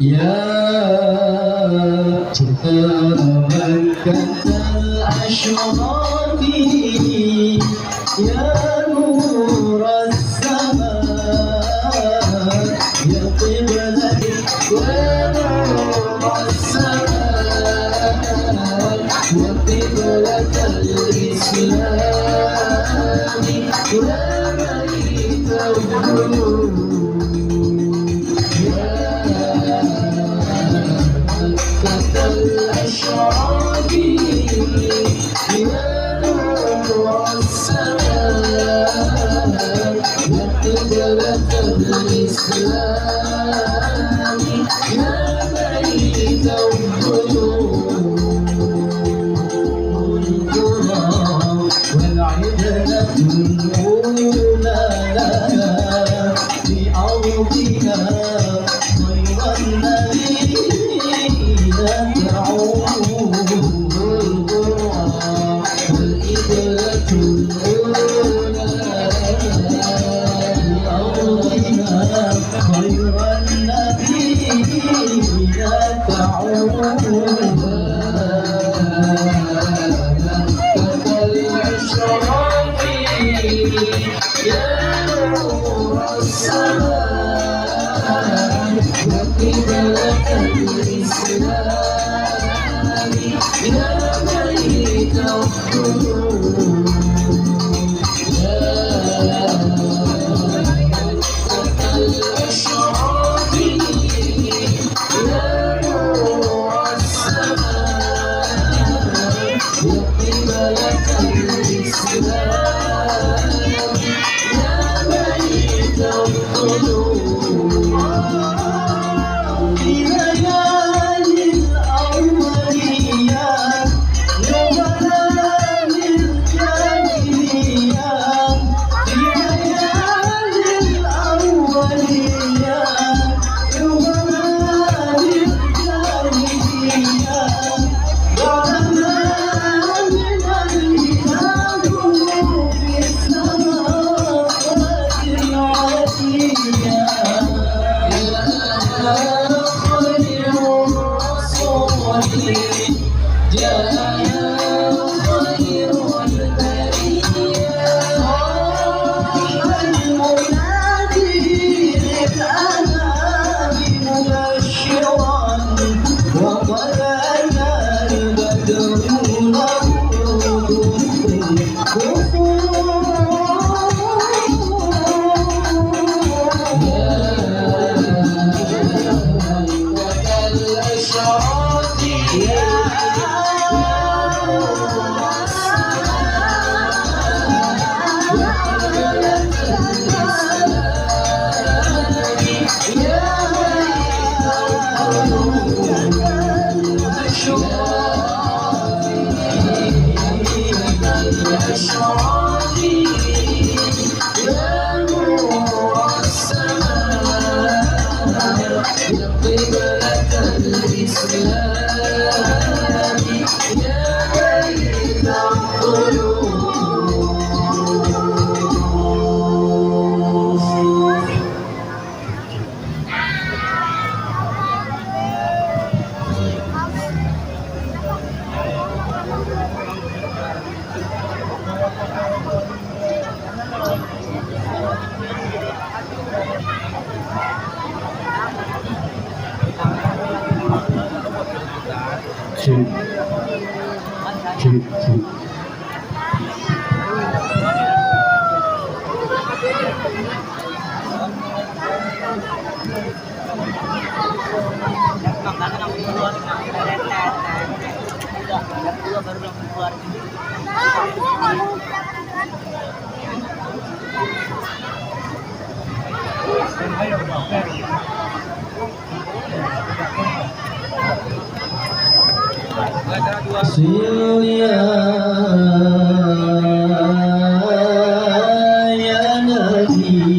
يا مكة الأشراف يا نور السماء يا قبلة يا نور السماء يا قبلة الإسلام يا بيت القلوب الأشراف يا نور السماء يا قبلة الإسلام يا بيت القلوب والعدلة الأولى لنا بأرضنا خير النبي خير النبي تعود الأشراف يا نور السماء يا قبلة الإسلام يا بيت القلوب الأشراف يا نور السماء يا قبلة الإسلام يا بيت القلوب في ليالي الأوليات نبلاء الجاهليات في ليالي الأوليات نبلاء الجاهليات ظلمنا من الهلال في السماوات العليا خير الرسول جاء خير البرية المنادي للأنام مبشرا وطلعنا البدر له الأشراف يا الأشراف يا نور السماء يا قبلة الإسلام يا بيت القلوب ya Nabi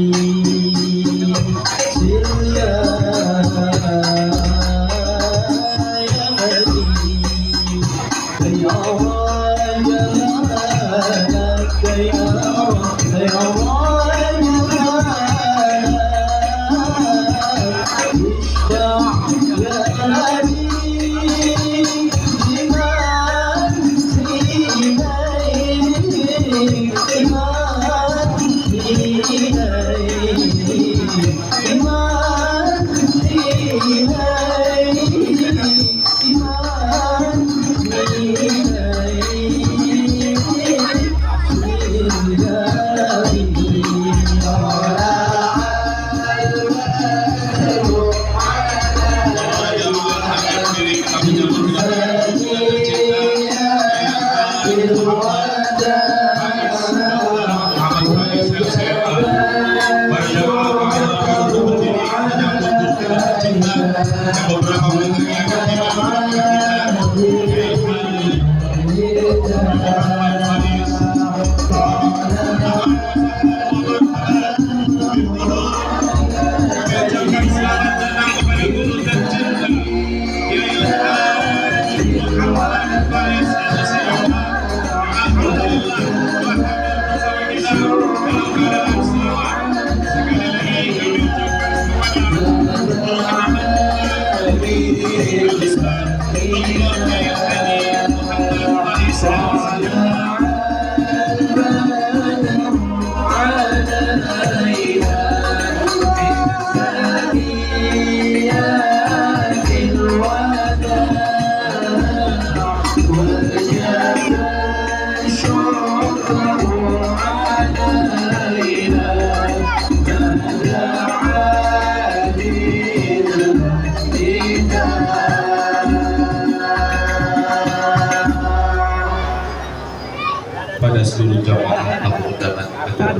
Pada seluruh jamaah tamu undangan acara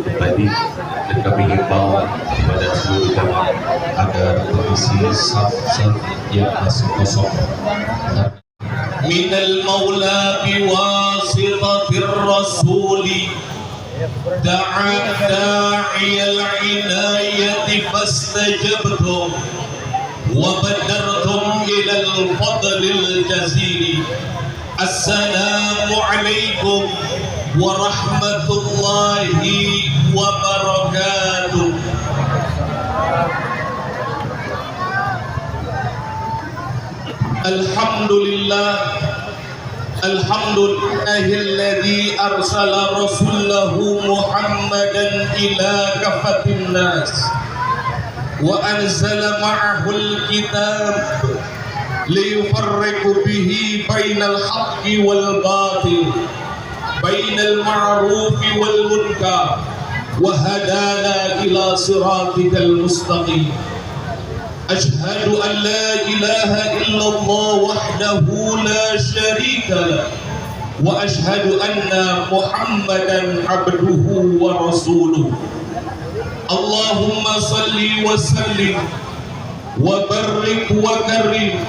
pribadi, dan kami himbau kepada seluruh jamaah agar mengisi saf-saf yang masih kosong. Minal Maula biwasitatir Rasuli da'a da'iyal inayati fastajabtum wa badartum ilal fadlil jazili. Assalamualaikum warahmatullahi wabarakatuh. Alhamdulillah, alhamdulillahilladzi arsala rasulahu Muhammadan ila kafatin nas wa anzala ma'ahul kitab liyufarriqu bihi bainal haqqi wal batil, bainal ma'rufi wal munkar, wa hadana ila siratikal mustaqim. Ashhadu an la ilaha illallah wahdahu la syarika lah, wa ashhadu anna Muhammadan abduhu wa rasuluh. Allahumma salli wa sallim wa barik wa karim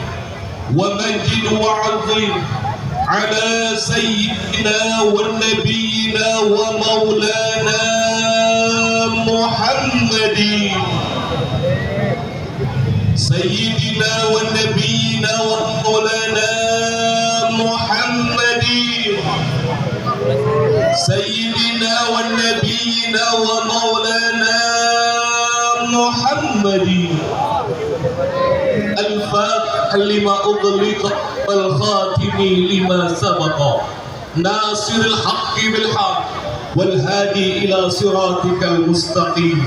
wa majid wa azim ala sayyidina wa nabiyyina wa maulana Muhammadin sayyidina wa nabiyyina wa maulana Muhammadin sayyidina wa nabiyyina wa maulana Muhammadin. Al-Fatihah lima ughliqa wal khatimi lima sabaqa nasiril haqqi bil haqq wal hadi ila siratikal mustaqim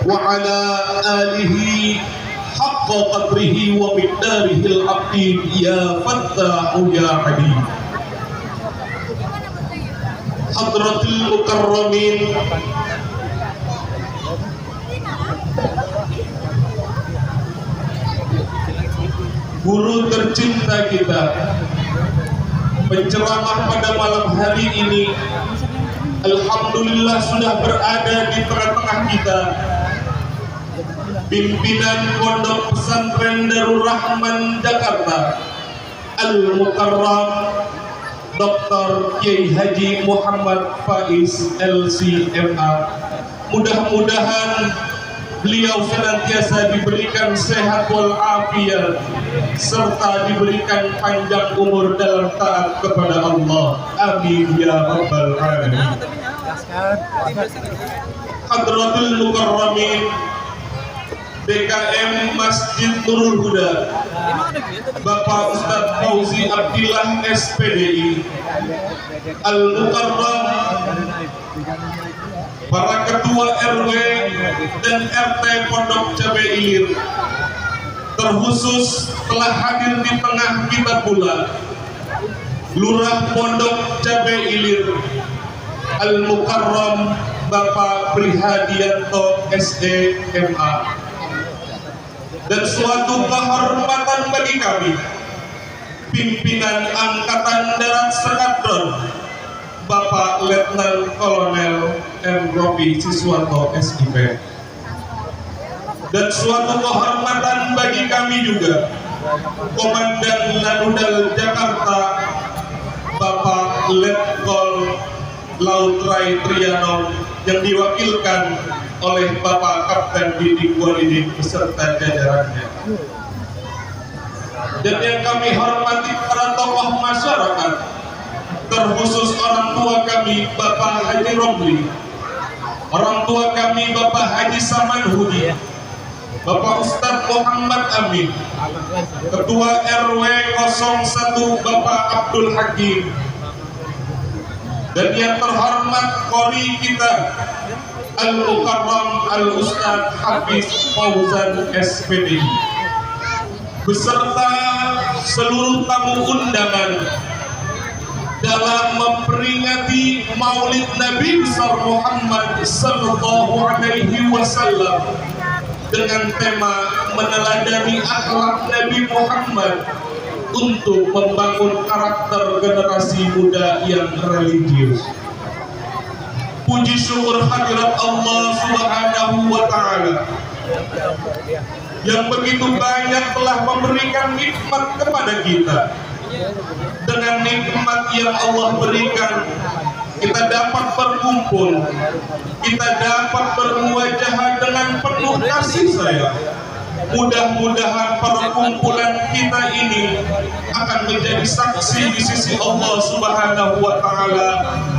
wa ala alihi haqqa qadrihi wa miqdarihil aqim ya fattahu ya alim. Hadratul mukarramin, guru tercinta kita, penceramah pada malam hari ini, alhamdulillah sudah berada di tengah-tengah kita. Pimpinan Pondok Pesantren Darul Rahman Jakarta, Al-Mukarram Dr. Kiai Haji Muhammad Faiz LCMA. Mudah-mudahan beliau senantiasa diberikan sehat walafiat serta diberikan panjang umur dalam taat kepada Allah. Amin ya rabbal alamin. Hadratul Mukarramin BKM Masjid Nurul Huda, Bapak Ustadz Fauzi Abdillah SPDI, Al-Mukarram, para ketua RW dan RT Pondok Cabe Ilir, terkhusus telah hadir di tengah kita pula Lurah Pondok Cabe Ilir, Al-Mukarram Bapak Prihadianto SDMA. Dan suatu kehormatan bagi kami, pimpinan Angkatan Darat Skadron Bapak Letnan Kolonel M. Robi Siswanto SIP. Dan suatu kehormatan bagi kami juga, Komandan Lanudal Jakarta Bapak Letkol Laut Rai Triano yang diwakilkan oleh Bapak Kapten Didik Walidin beserta jajarannya. Dan yang kami hormati para tokoh masyarakat, terkhusus orang tua kami Bapak Haji Romli, orang tua kami Bapak Haji Samanhudi, Bapak Ustadz Muhammad Amin, Ketua RW 01 Bapak Abdul Hakim, dan yang terhormat Qori kita Al-Mukarram Al-Ustadz Hafiz Fauzan SPD, beserta seluruh tamu undangan dalam memperingati Maulid Nabi besar Muhammad Sallallahu Alaihi Wasallam dengan tema meneladani akhlak Nabi Muhammad untuk membangun karakter generasi muda yang religius. Puji syukur hadirat Allah Subhanahu wa Ta'ala yang begitu banyak telah memberikan nikmat kepada kita. Dengan nikmat yang Allah berikan, kita dapat berkumpul, kita dapat bermuajahah dengan penuh kasih sayang. Mudah-mudahan perkumpulan kita ini akan menjadi saksi di sisi Allah Subhanahu wa Ta'ala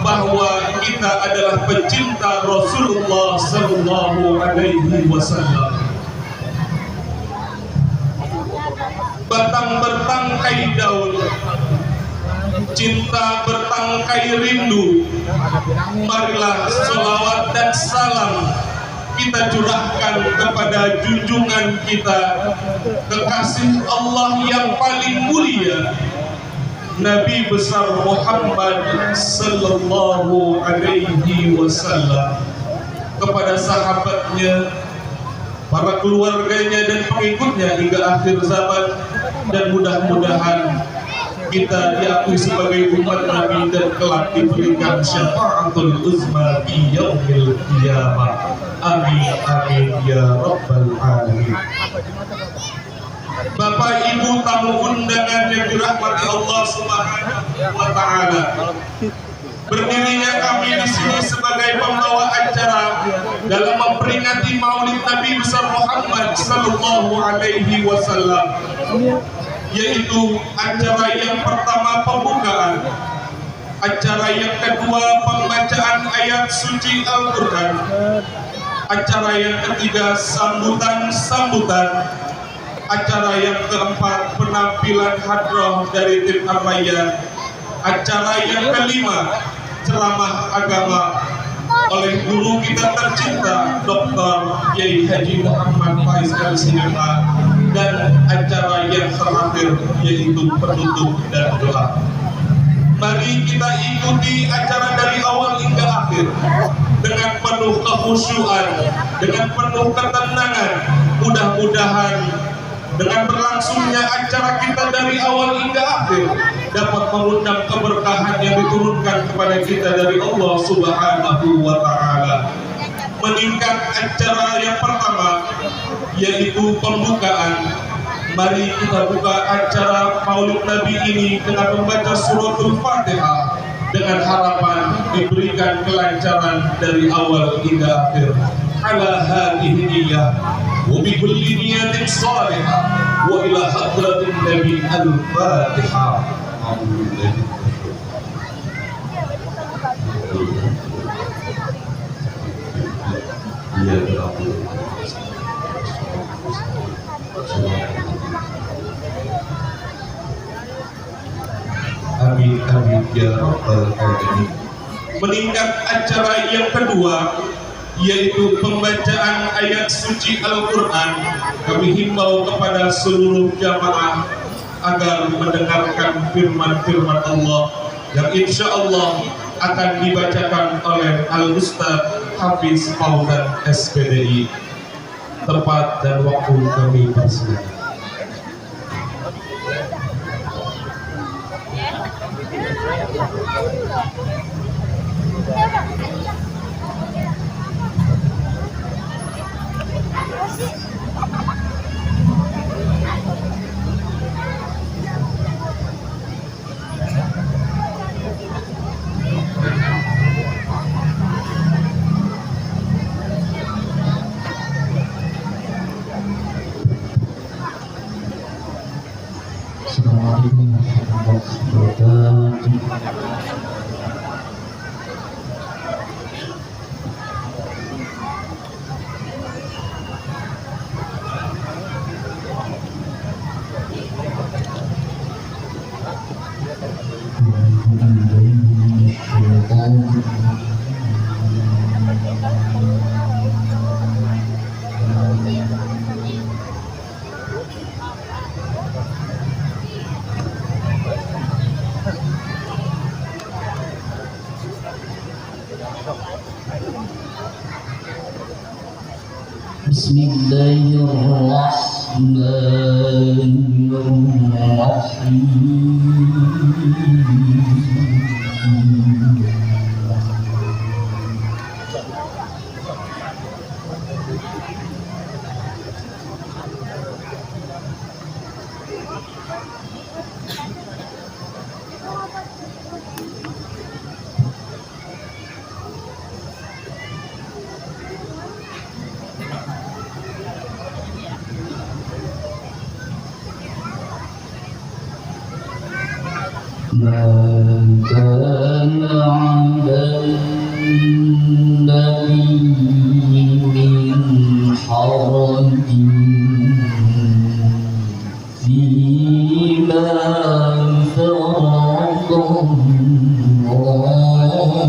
bahwa kita adalah pecinta Rasulullah Sallallahu Alaihi Wasallam. Batang bertangkai daun, cinta bertangkai rindu. Marilah selawat dan salam kita curahkan kepada junjungan kita, kekasih Allah yang paling mulia, Nabi besar Muhammad Sallallahu Alaihi Wasallam, kepada sahabatnya, para keluarganya dan pengikutnya hingga akhir zaman. Dan mudah-mudahan kita diakui sebagai umat Nabi dan kelak diberikan syafaatul uzma fi yaumil qiyamah. Amin amin ya rabbal alamin. Bapak Ibu tamu undangan yang dirahmati Allah Subhanahu wa Ta'ala, berdirinya kami di sini sebagai pembawa acara dalam memperingati Maulid Nabi besar Muhammad Sallallahu Alaihi Wasallam, yaitu acara yang pertama pembukaan, acara yang kedua pembacaan ayat suci Al-Quran, acara yang ketiga sambutan-sambutan, acara yang keempat penampilan hadroh dari tim Ar-Rayyan, acara yang kelima ceramah agama oleh guru kita tercinta Dr. Kiai Haji Muhammad Faiz LCMA, dan acara yang terakhir yaitu penutup dan doa. Mari kita ikuti acara dari awal hingga akhir dengan penuh kekhusyuan, dengan penuh ketenangan. Mudah-mudahan dengan berlangsungnya acara kita dari awal hingga akhir dapat mengundang keberkahan yang diturunkan kepada kita dari Allah Subhanahu wa Ta'ala. Meningkat acara yang pertama yaitu pembukaan. Mari kita buka acara Maulid Nabi ini dengan membaca suratul Fatihah dengan harapan diberikan kelancaran dari awal hingga akhir. Ala hadhihi niyyah wa bi kulli niyatin salihah wa ila hadratin Nabi al-Fatihah. Amin amin ya rabbal alamin. Meningkat acara yang kedua yaitu pembacaan ayat suci Al-Quran. Kami himbau kepada seluruh jamaah agar mendengarkan firman-firman Allah yang insya Allah akan dibacakan oleh Al-Ustaz Hafiz Fauzan SPDI. Tempat dan waktu kami persilakan. Assalamualaikum warahmatullahi ما كان على النبي من حرج فيما فرض الله له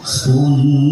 سنة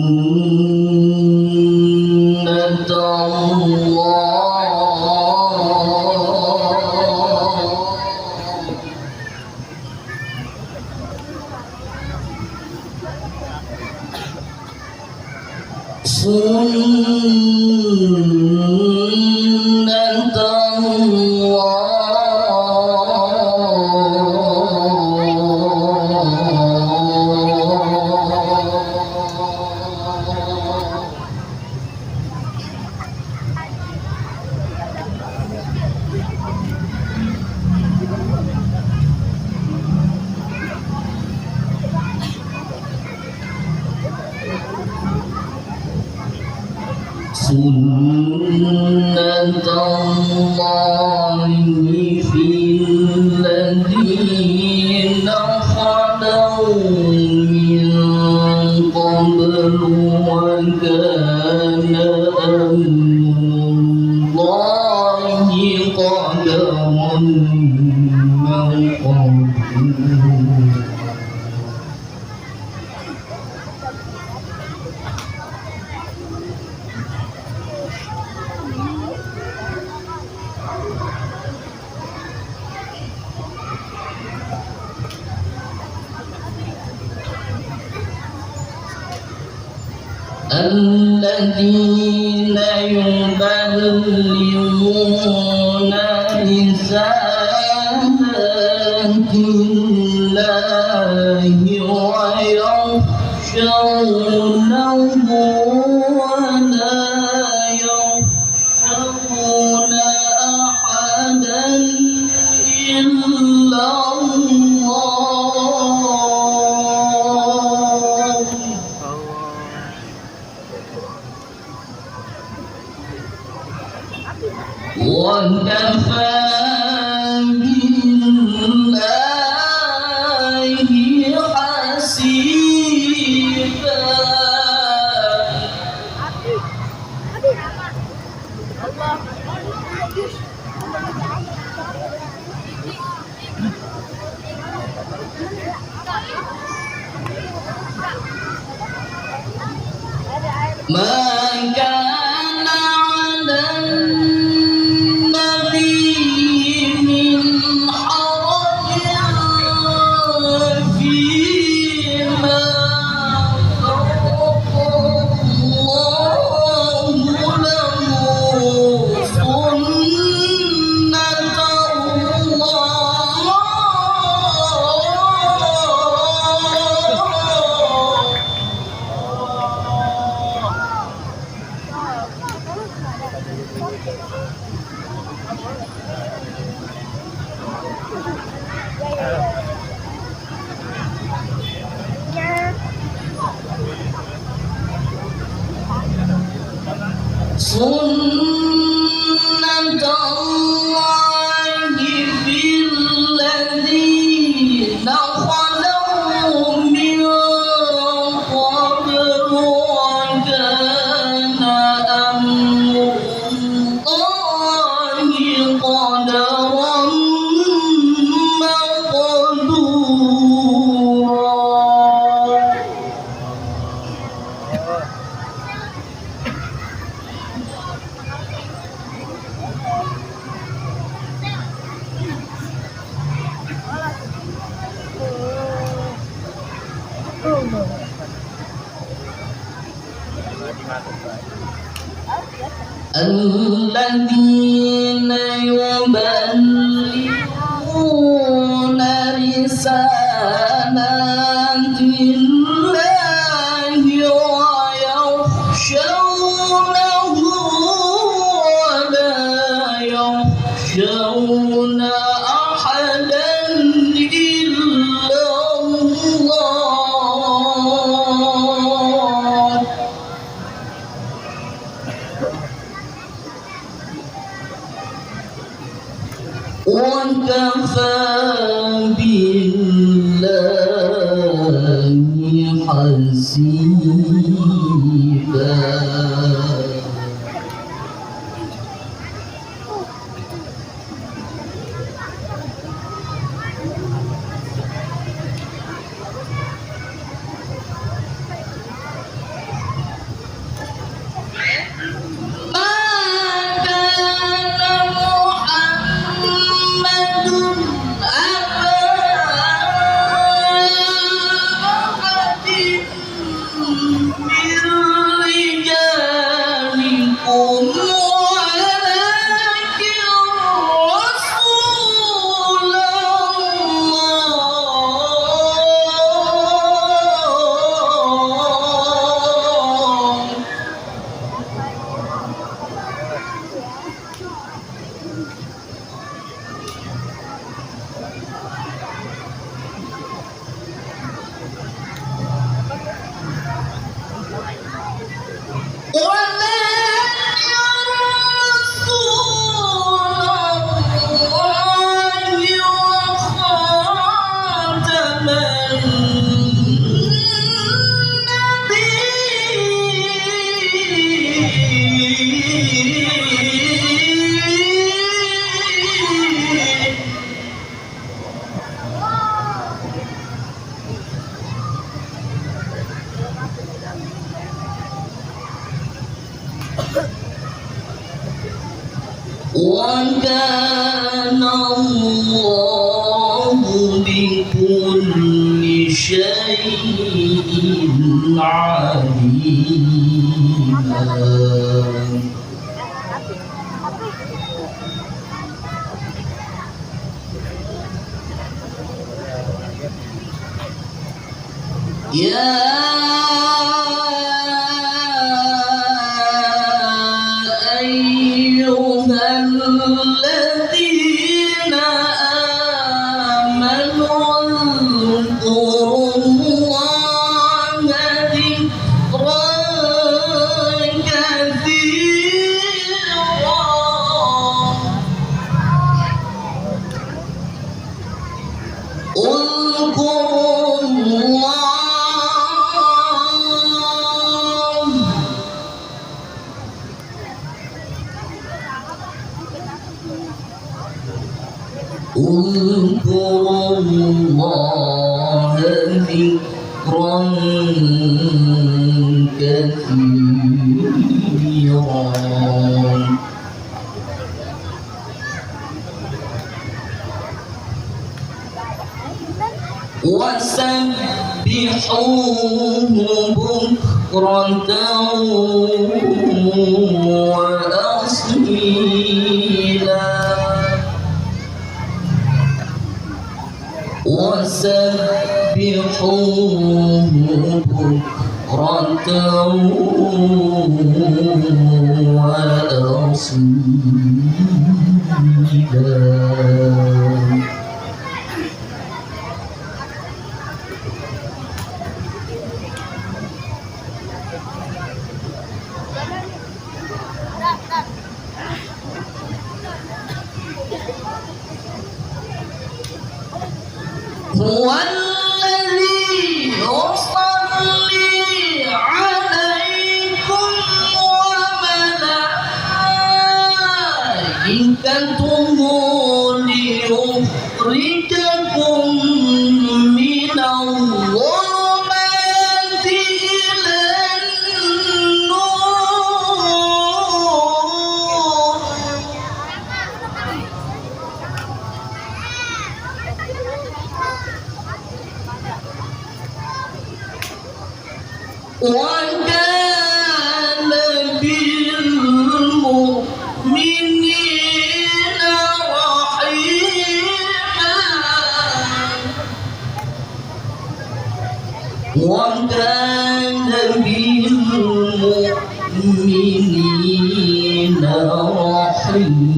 سنة الله في الذين خلوا من قبل وكان أمر الله قدرا مقدورا الذين يبلغون رسالات الله ويخشونه ولا يخشون أحدا إلا الله وكفى بالله حسيبا ما كان Sunnatullahi fil ladzina khalu min qablu wa kana amrullahi qadaran maqdura. الذين يبلغون رسالات الله ويخشونه ولا يخشون أحدا إلا الله. وكفى بالله حسيبا. وكان الله بكل شيء عليما. يا أيها الذين آمنوا اذكروا الله ذكرا كثيرا. اذكروا الله اذكروا الله ذكرا كثيرا. وسبحوه بكرة وأصيلا. وسبحوه بكرة وأصيلا. هو الذي يصلي عليكم وملائكته ليخرجكم من الظلمات إلى وكان بالمؤمنين رحيما وكان بالمؤمنين رحيما.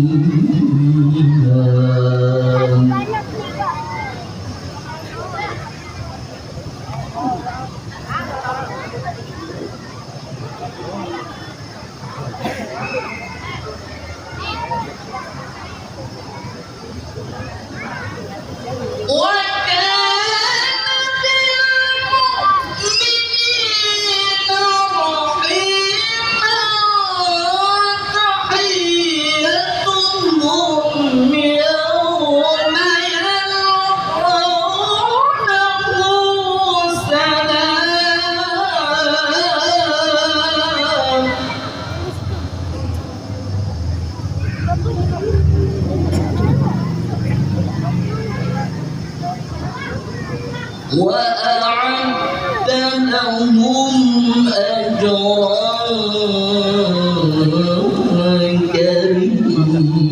وأعد لهم أجرا كريما.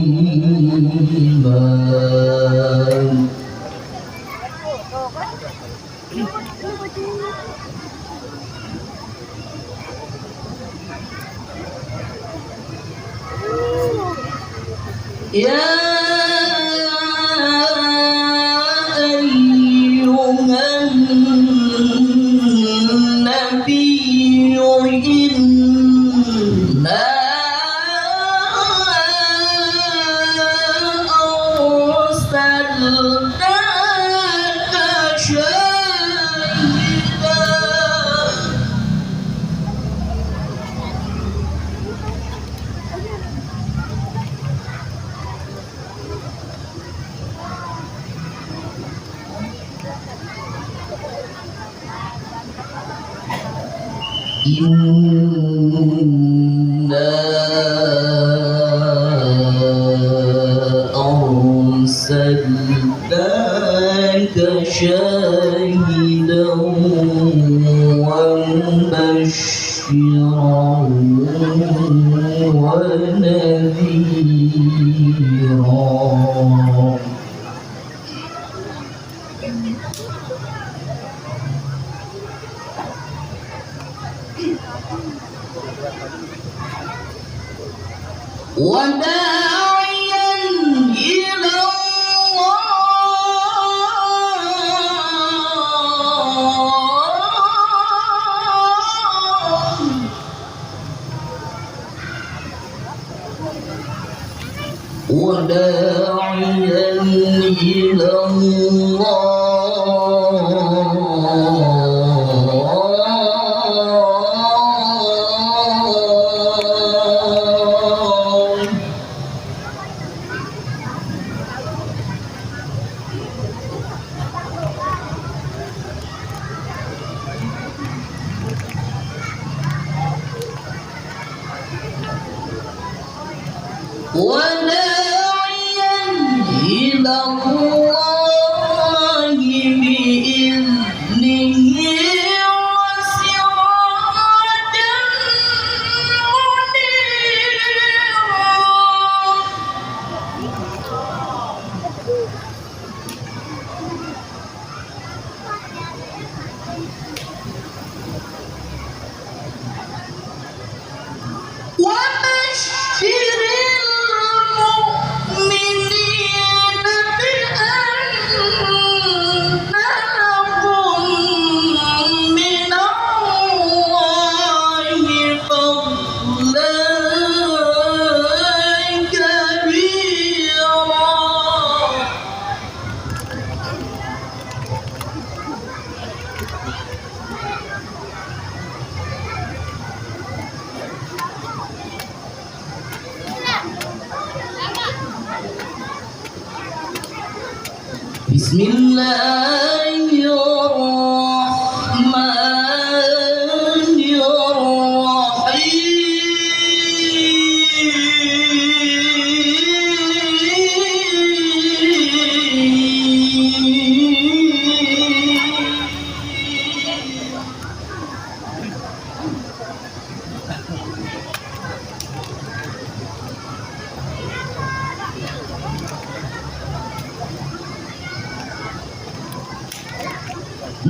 يا إنا أرسلناك شاهدا ومبشرا ونذيرا. وداعيا إلى الله وداعيا إلى الله وداعيا إلى الله بإذنه وسراجا منيرا وبشر المؤمنين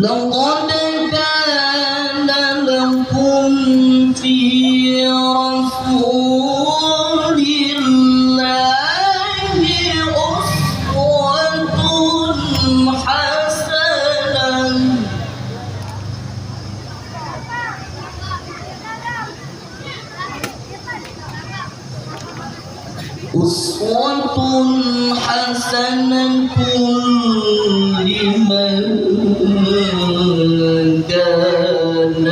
لقد كان لكم في رسول الله أسوة حسنة لمن كان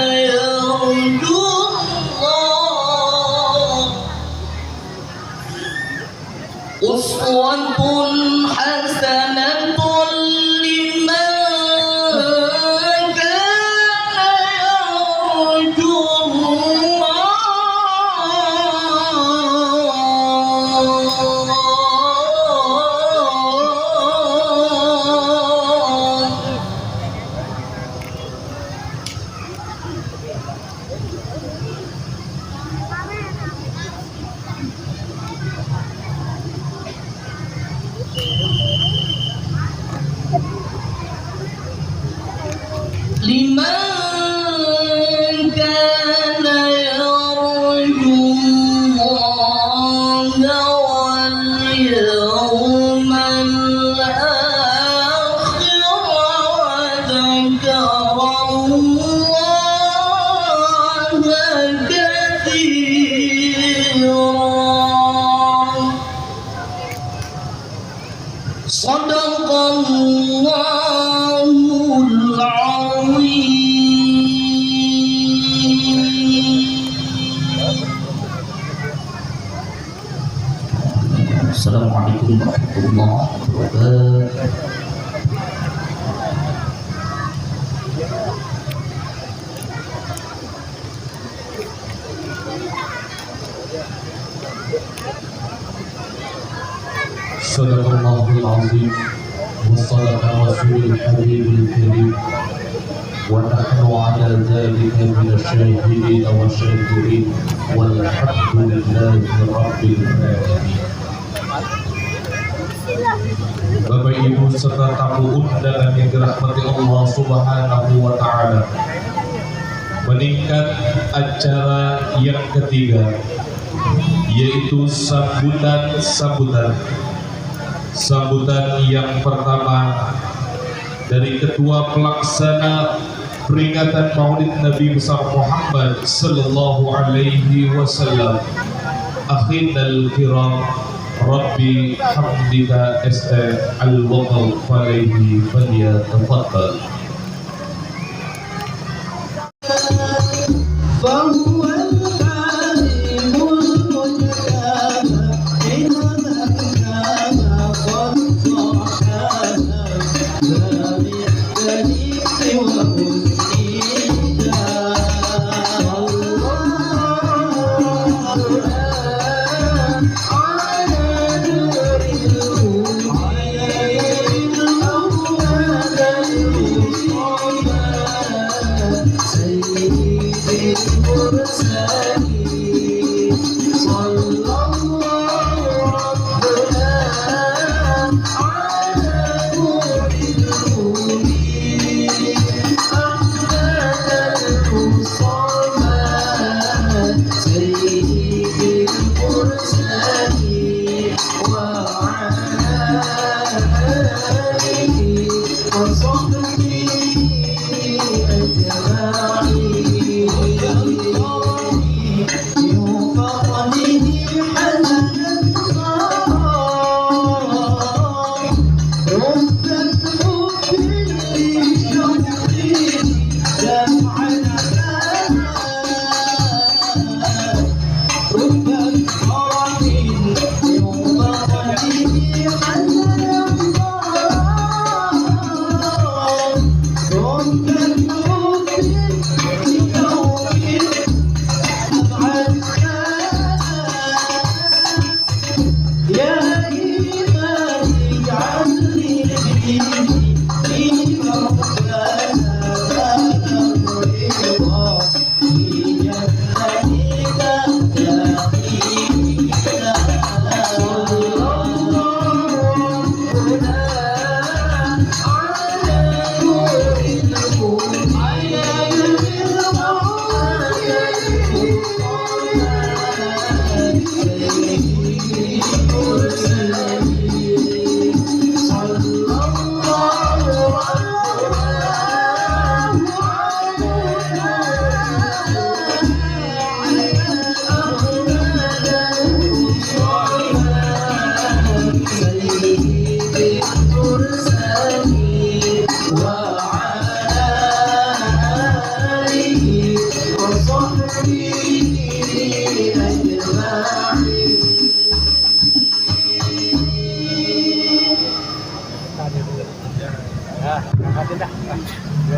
يرجو أسوة حسنة لمن كان يرجو الله. لمن كان يرجو الله واليوم الآخر وذكر الله كثيرا. صدق الله العظيم. Assalamualaikum warahmatullahi wabarakatuh. Sadaqallahul azim wa sadaqa rasulul habibul karim wa nahnu ala dhalika minasyahidin wa syakirin walhamdulillahi rabbil alamin. Bapak Ibu serta tamu undangan yang dirahmati Allah Subhanahu wa taala, meningkat acara yang ketiga yaitu sambutan yang pertama dari Ketua Pelaksana peringatan Maulid Nabi besar Muhammad sallallahu alaihi wasallam, akhinal kiram, Rabbi hamdika al-waqaf alaihi falyatafaddal.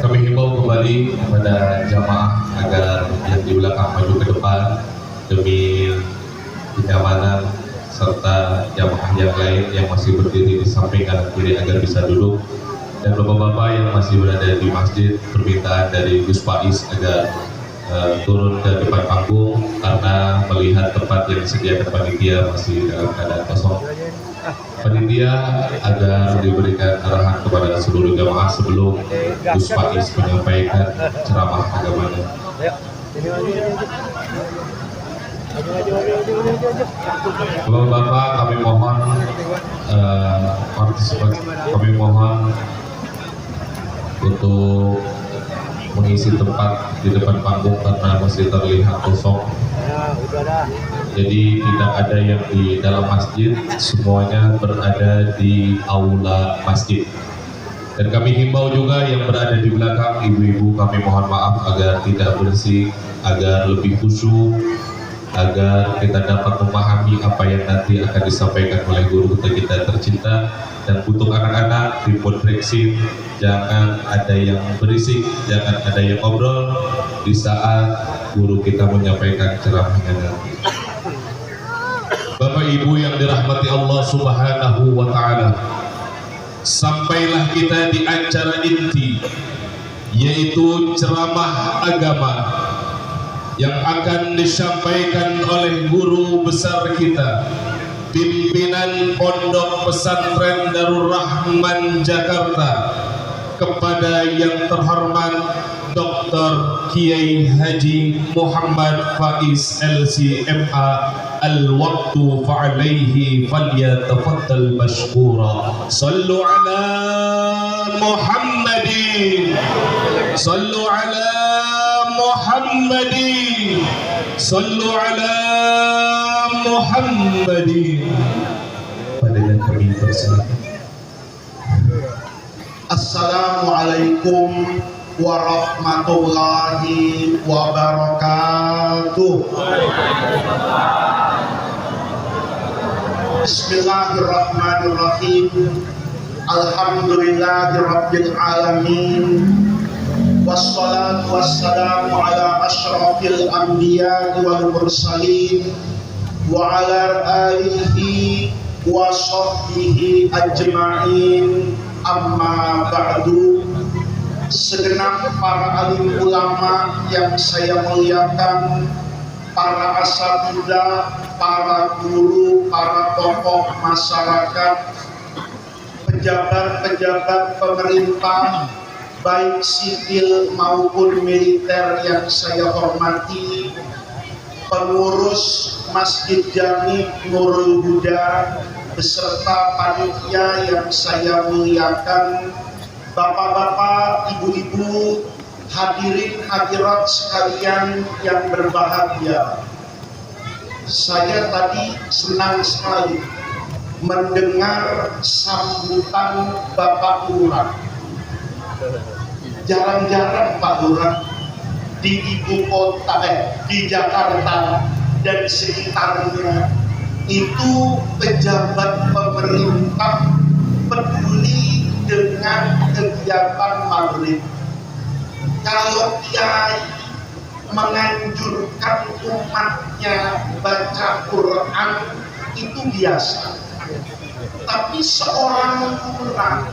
Kami himbau kembali kepada jamaah agar yang di belakang maju ke depan demi kenyamanan, serta jamaah yang lain yang masih berdiri di samping kanan kiri agar bisa duduk, dan bapak-bapak yang masih berada di masjid, permintaan dari Gus Faiz agar turun ke depan panggung karena melihat tempat yang disediakan panitia masih dalam keadaan kosong. Panitia agar diberikan arahan kepada seluruh jamaah sebelum Gus Faiz menyampaikan ceramah agamanya. Bapak-bapak, kami mohon kami mohon untuk mengisi tempat di depan panggung karena masih terlihat kosong. Jadi tidak ada yang di dalam masjid, semuanya berada di aula masjid. Dan kami himbau juga yang berada di belakang, ibu-ibu, kami mohon maaf agar tidak bersih, agar lebih khusyuk, agar kita dapat memahami apa yang nanti akan disampaikan oleh guru kita tercinta. Dan untuk anak-anak di pod Brexit, jangan ada yang berisik, jangan ada yang ngobrol di saat guru kita menyampaikan ceramahnya nanti. Bapak Ibu yang dirahmati Allah Subhanahu wa Ta'ala, sampailah kita di acara inti, yaitu ceramah agama yang akan disampaikan oleh guru besar kita, pimpinan Pondok Pesantren Darul Rahman Jakarta, kepada yang terhormat Dr. Kiai Haji Muhammad Faiz LC.MA. Al-waqtu fa'alaihi falyatafaddal mashkura. Sallu ala Muhammadin, sallu ala Muhammadin, sallu ala Muhammadin. Pada yang kami persilakan. Assalamualaikum warahmatullahi wabarakatuh. Bismillahirrahmanirrahim. Alhamdulillahirabbil alamin. Wassalatu wassalamu ala asyrafil anbiya wal mursalin wa ala alihi wa sahbihi ajma'in. Amma ba'du. Segenap para alim ulama yang saya muliakan, para asatidzah, para guru, para tokoh masyarakat, pejabat-pejabat pemerintah baik sipil maupun militer yang saya hormati, pengurus Masjid Jami Nurul Huda beserta panitia yang saya muliakan, bapak-bapak, ibu-ibu, hadirin hadirat sekalian yang berbahagia. Saya tadi senang sekali mendengar sambutan Bapak Lurah. Jarang-jarang Pak Lurah di ibu kota, di Jakarta dan sekitarnya itu pejabat pemerintah peduli dengan kegiatan maghrib. Kalau kiai menganjurkan umatnya baca Quran itu biasa, tapi seorang lurah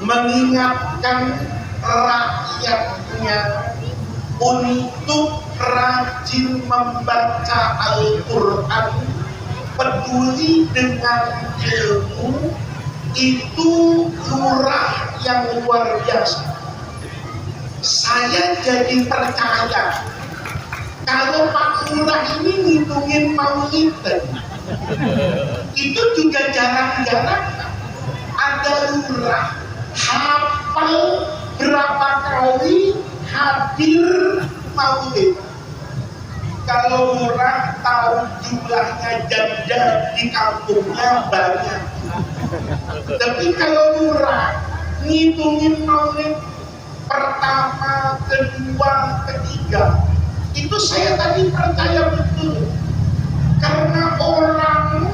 mengingatkan rakyatnya untuk rajin membaca Al-Quran, peduli dengan ilmu, itu lurah yang luar biasa. Saya jadi percaya kalau Pak Lurah ini ngitungin maulid, itu juga jarang-jarang ada lurah hafal berapa kali hadir maulid. Kalau lurah tahu jumlahnya janda di kampungnya banyak, tapi kalau lurah ngitungin maulid pertama, kedua, ketiga, itu saya tadi percaya betul, karena orang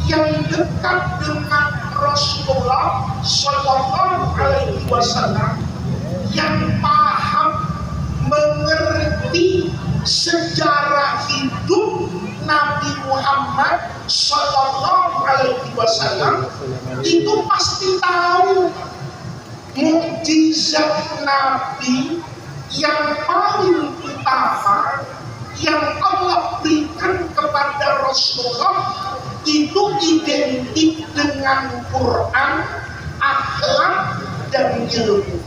yang dekat dengan Rasulullah Shallallahu Alaihi Wasallam, yang paham mengerti sejarah hidup Nabi Muhammad Shallallahu Alaihi Wasallam, itu pasti tahu mukjizat Nabi yang paling utama yang Allah berikan kepada Rasulullah itu identik dengan Quran, akhlak, dan ilmu.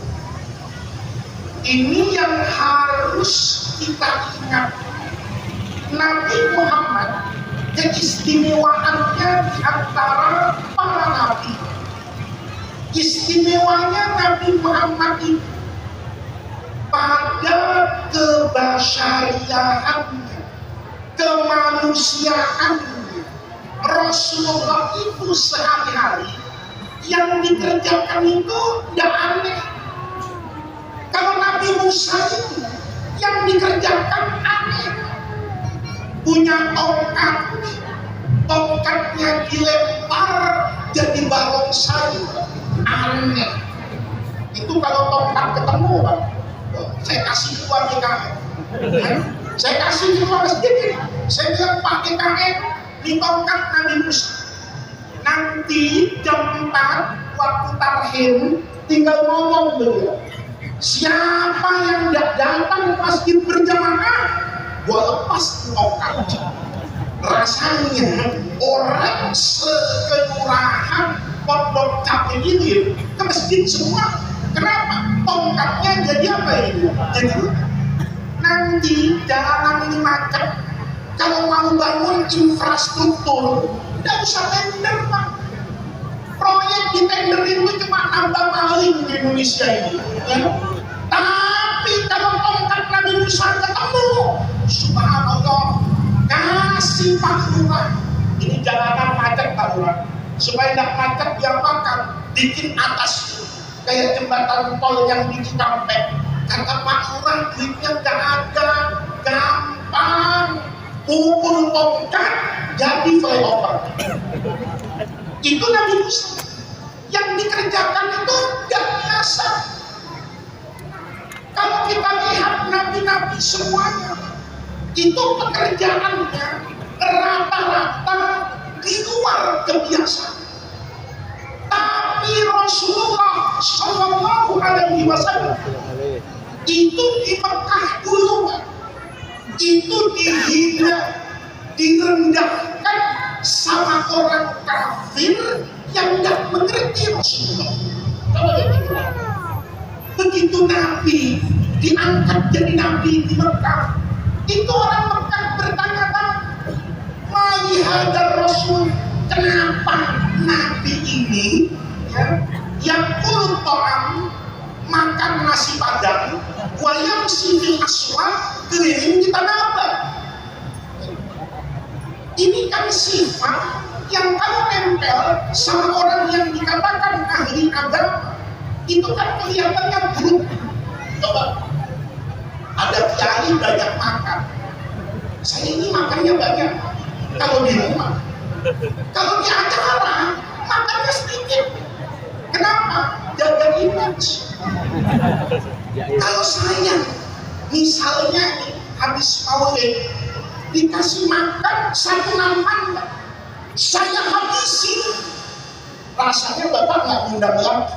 Ini yang harus kita ingat. Nabi Muhammad keistimewaannya di antara para nabi. Istimewanya Nabi Muhammad itu pada kebasyariahannya, kemanusiaannya. Rasulullah itu sehari-hari yang dikerjakan itu tidak aneh. Kalau Nabi Musa itu yang dikerjakan aneh, punya tongkat, tongkatnya dilempar jadi barongsai, aneh. Itu kalau tongkat ketemu, Pak, saya kasih uang DKM, saya kasih uang sedikit, saya bilang Pak DKM di tongkat Nabi Musa. Nanti jam 4 waktu tarhim tinggal ngomong beliau, siapa yang tidak datang masjid berjamaah, gua lepas tongkat. Rasanya orang sekelurahan Pondok Cabe ini ke masjid semua. Kenapa? Tongkatnya jadi apa ini? Jadi nanti jalanan ini macet. Kalau mau bangun infrastruktur, tidak usah tender, Pak. Proyek di tender itu cuma nambah maling di Indonesia ini. Ya? Tapi kalau tongkat Nabi Musa ketemu, subhanallah, kasih Pak Lurah. Ini jalanan macet Pak Lurah. Supaya tidak macet diapakan? Bikin atas kayak jembatan tol yang di Cikampek. Kata Pak Lurah, duitnya nggak ada, gampang. Pukul tongkat jadi flyover. Itu Nabi Musa. Yang dikerjakan itu nggak biasa. Kalau kita lihat nabi-nabi semuanya, itu pekerjaannya rata-rata di luar kebiasaan. Tapi Rasulullah Shallallahu Alaihi Wasallam itu di Mekah dulu, itu dihina, direndahkan sama orang kafir yang tidak mengerti Rasulullah. Begitu Nabi diangkat jadi Nabi di Mekah, itu orang Mekah bertanya-tanya, "Mahadar Rasul, kenapa Nabi ini yang kulun to'am, makan nasi padang, wayang sifil aswad, keliling di tanah abad?" Ini kan sifat yang kalau nempel sama orang yang dikatakan ahli agama, itu kan kelihatannya buruk. Coba, ada kiai banyak makan, saya ini makannya banyak kalau di rumah. Kalau di acara makannya sedikit. Kenapa? Jaga image. Kalau saya misalnya habis maulid dikasih makan satu nampan, saya habisi, rasanya Bapak nggak undang lagi.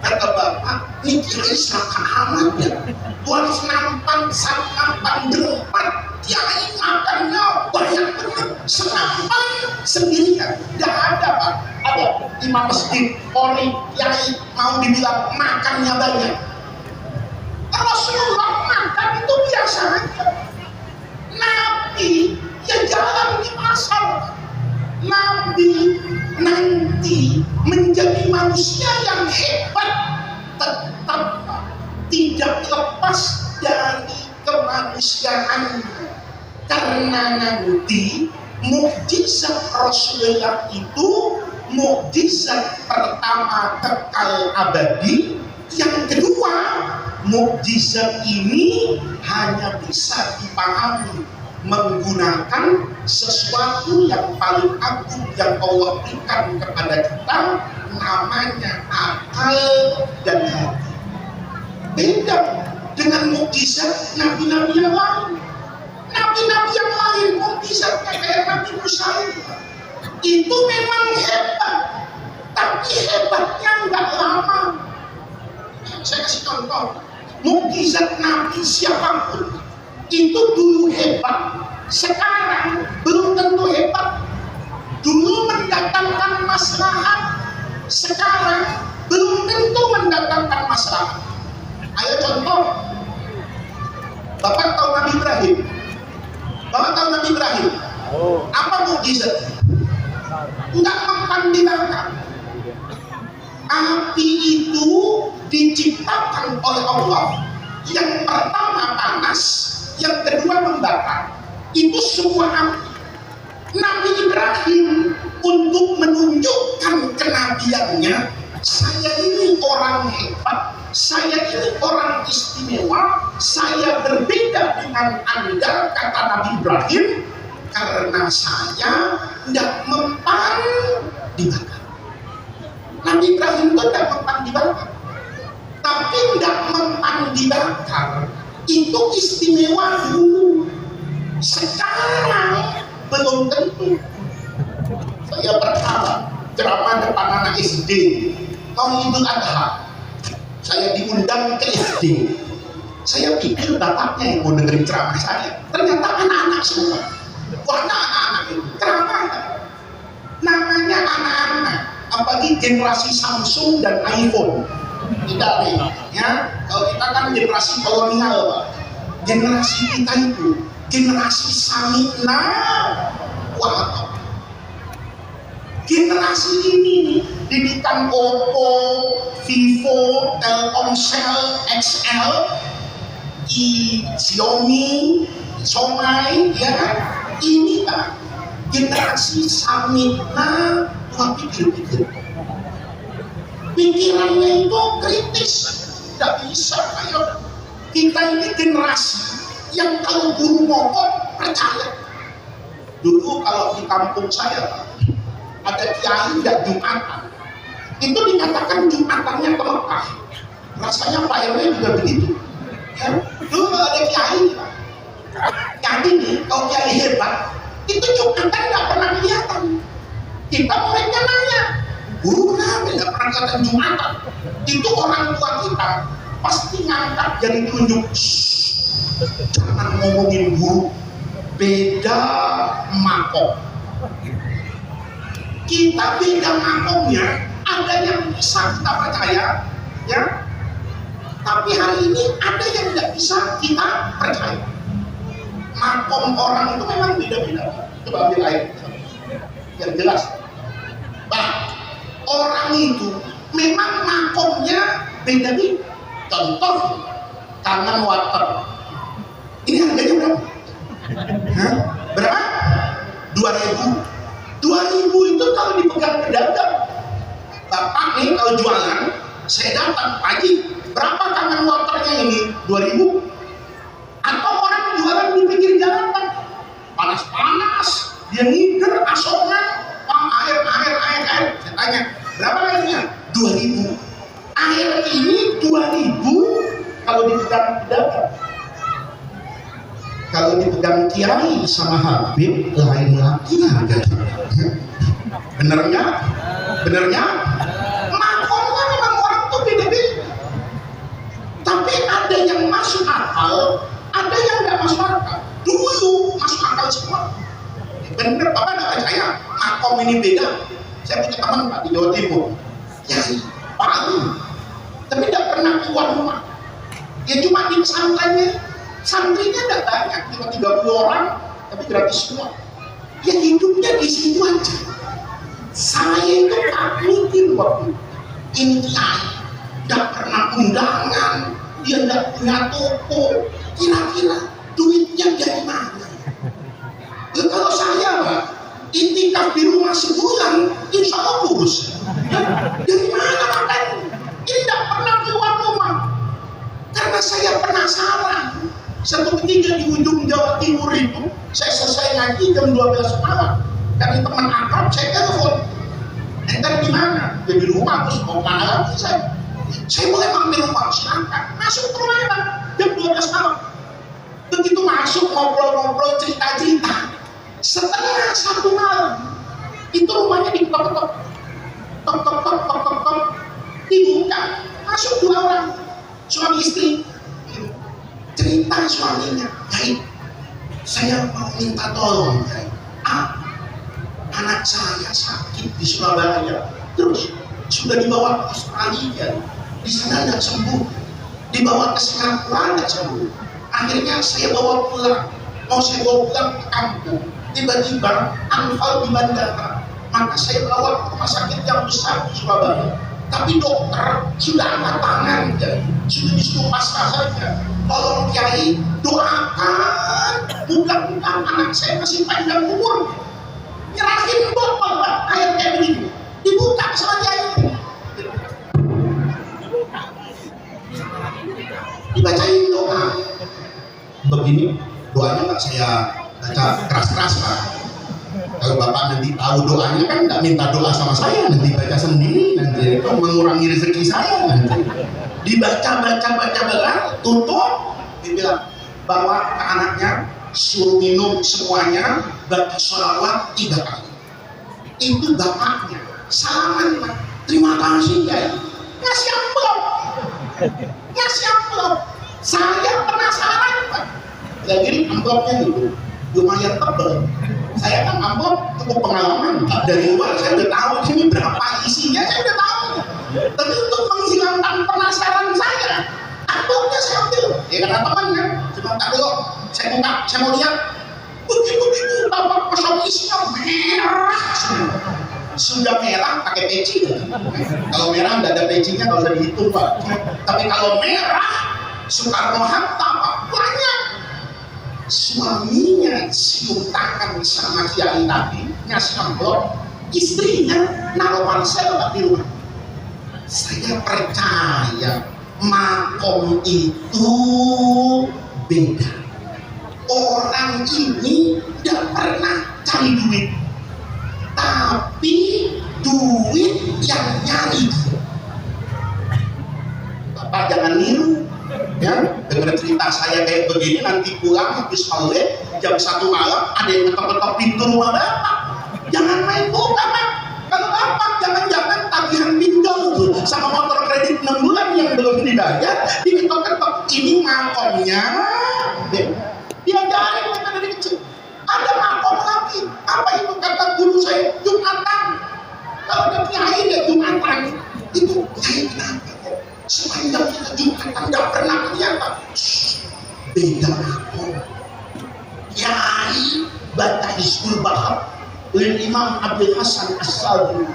Kata Bapak, ini kira-kira amat ya, 2 nampan, 1 nampan berempat, kiai makannya banyak bener, senapan sendirian. Tidak ada Pak, ada imam masjid, polri, kiai mau dibilang makannya banyak. Rasulullah makan itu biasa aja. Nabi ya jalan di pasar. Nabi nanti menjadi manusia yang hebat, tetap tidak lepas dari kemanusiaan, karena nanti mukjizat Rasulullah itu mukjizat pertama kekal abadi, yang kedua mukjizat ini hanya bisa dipahami menggunakan sesuatu yang paling agung yang Allah berikan kepada kita, namanya akal dan hati. Beda dengan mukjizat nabi-nabi yang lain. Nabi-nabi yang lain mukjizatnya kayak Nabi Musa itu memang hebat, tapi hebatnya nggak lama. Saya kasih contoh, mukjizat Nabi siapapun itu dulu hebat, sekarang belum tentu hebat. Dulu mendatangkan maslahat, sekarang belum tentu mendatangkan maslahat. Ayo contoh, Bapak tahu Nabi Ibrahim? Bapak tahu Nabi Ibrahim? Apa mukjizat? Enggak mempan dibakar. Api itu diciptakan oleh Allah. Yang pertama panas, yang kedua membakar. Itu semua api. Nabi Ibrahim untuk menunjukkan kenabiannya, saya ini orang hebat, saya ini orang istimewa, saya berbeda dengan Anda, kata Nabi Ibrahim, karena saya tidak mempan dibakar. Nabi Ibrahim itu tidak mempan dibakar, tapi tidak mempan dibakar itu istimewa dulu. Sekarang belum tentu. Saya berharap ceramah depan anak SD mau Idul Adha, saya diundang ke SD. Saya pikir bapaknya yang mau dengerin ceramah saya, ternyata anak-anak semua. Warna anak-anak itu ceramah, namanya anak-anak, apalagi generasi Samsung dan iPhone. Tidak nih, ya. Kalau kita kan generasi kolonial, Pak. Generasi kita itu generasi Samina Wahatop. Generasi ini didikan Oppo, Vivo, Telkomsel, XL, Xiaomi, Xiaomi, ya kan? Ini Pak, generasi Samina. Wah, pikir-pikir. Pikirannya itu kritis, tidak bisa. Ayo, kita ini generasi yang kalau guru ngomong percaya. Dulu kalau di kampung saya ada kiai tidak Jumatan, itu dikatakan Jumatannya ke Mekah. Rasanya Pak RW juga begitu. Ya, dulu kalau ada kiai, kiai ini kalau kiai hebat, itu Jumatan tidak pernah kelihatan. Kita muridnya nanya, guru kenapa tidak pernah kelihatan Jumatan? Itu orang tua kita pasti ngangkat jari telunjuk. Jangan ngomongin guru, beda makom. Kita beda makomnya, ada yang bisa kita percaya, ya. Tapi hari ini ada yang tidak bisa kita percaya. Makom orang itu memang beda-beda. Coba ambil air, yang jelas. Bah, orang itu memang makomnya beda-beda. Contoh, Kangen Water. Ini harganya berapa? Hah? Berapa? 2.000. 2.000 itu kalau dipegang pedagang. Bapak nih kalau jualan, saya datang pagi, berapa Kangen Waternya ini? 2.000. Atau orang jualan di pinggir jalan kan, panas-panas, dia ngider asongan, air. Saya tanya, berapa airnya? 2.000. Air ini 2.000 kalau dipegang pedagang. Kalau dipegang kiai sama Habib lain lagi harganya. Benernya? Makomnya memang orang tuh beda-beda. Tapi ada yang masuk akal, ada yang nggak masuk akal. Dulu tahu semua. Bener, Bapak nggak percaya? Makom ini beda. Saya punya teman Pak di Jawa Timur, ya paling, tapi tidak pernah keluar rumah. Ya cuma di pesantrennya, santrinya tidak banyak, cuma 30 orang, tapi gratis semua. Ya hidupnya di situ aja. Saya itu tak mikir waktu ini kiai, tidak pernah undangan, dia tidak punya toko, kira-kira duitnya dari mana? Ya kalau saya Pak, itikaf di rumah sebulan, insya Allah kurus. Dari mana makan? Ini tidak pernah keluar rumah. Karena saya penasaran. Satu ketika di ujung Jawa Timur itu, saya selesai ngaji jam 12 malam. Karena teman akrab, saya telepon. Entar di mana? Ya di rumah, terus mau kemana lagi saya? Saya boleh mampir rumah, silahkan. Masuk ke rumah jam 12 malam. Begitu masuk, ngobrol-ngobrol, cerita-cerita. Setelah 1 malam, itu rumahnya diketok-ketok, tok-tok-tok, dibuka, masuk 2 orang, suami istri. Cerita suaminya, Yai, saya mau minta tolong, Yai. Anak saya sakit di Surabaya, terus sudah dibawa ke Australia, di sana tidak sembuh, dibawa ke Singapura tidak sembuh. Akhirnya saya bawa pulang, mau saya bawa pulang ke kampung. Tiba-tiba anfal di bandara, maka saya bawa ke rumah sakit yang besar di Surabaya. Tapi dokter sudah angkat tangan, ya. Sudah disuruh pasrah saja. Tolong Kiai doakan, mudah-mudahan anak saya masih panjang umur. Nyerahin botol Pak, ayat kayak begini, dibuka sama Kiai. Dibacain doa. Begini doanya nggak saya baca keras-keras Pak. Kalau Bapak nanti tahu doanya kan nggak minta doa sama saya, nanti baca sendiri, nanti itu mengurangi rezeki saya nanti. Dibaca, tutup, dibilang bawa ke anaknya, suruh minum semuanya, baca sholawat 3 kali. Itu bapaknya, salaman Pak, terima kasih ya, ngasih amplop. Saya penasaran Pak. Jadi amplopnya itu lumayan tebal. Saya kan amplop cukup pengalaman dari luar, saya udah tahu ini berapa isinya, saya udah tahu. Tapi untuk menghilangkan penasaran saya, amplopnya saya ambil. Ya kata temannya, cuma tak dulu, saya buka, saya mau lihat. Begitu bapak pesawat isinya merah semua. Sudah merah pakai peci. Kalau merah nggak ada pecinya, nggak usah dihitung Pak. Tapi kalau merah, Soekarno Hatta Pak, banyak. Suaminya cium tangan sama Kiai tadi, ngasih amplop, istrinya naruh parsel di rumah. Saya percaya makom itu beda. Orang ini tidak pernah cari duit, tapi duit yang nyari. Bapak jangan niru. Ya, dengar cerita saya kayak begini, nanti pulang habis maulid jam 1 malam ada yang ketok-ketok pintu rumah Bapak. Jangan main bola Pak. Kalau Bapak jangan-jangan tagihan pinjol tuh sama motor kredit 6 bulan yang belum dibayar, diketok-ketok, ini makomnya. Diajarin kita dari kecil. Ada makom lagi. Apa itu kata guru saya? Jumatan. Kalau ada kiai ada Jumatan. Itu kiai kenapa? Sepanjang kita Jumatan tidak pernah kelihatan. Beda aku. Kiai baca Hizbul Bahar oleh Imam Abdul Hasan As-Sadri.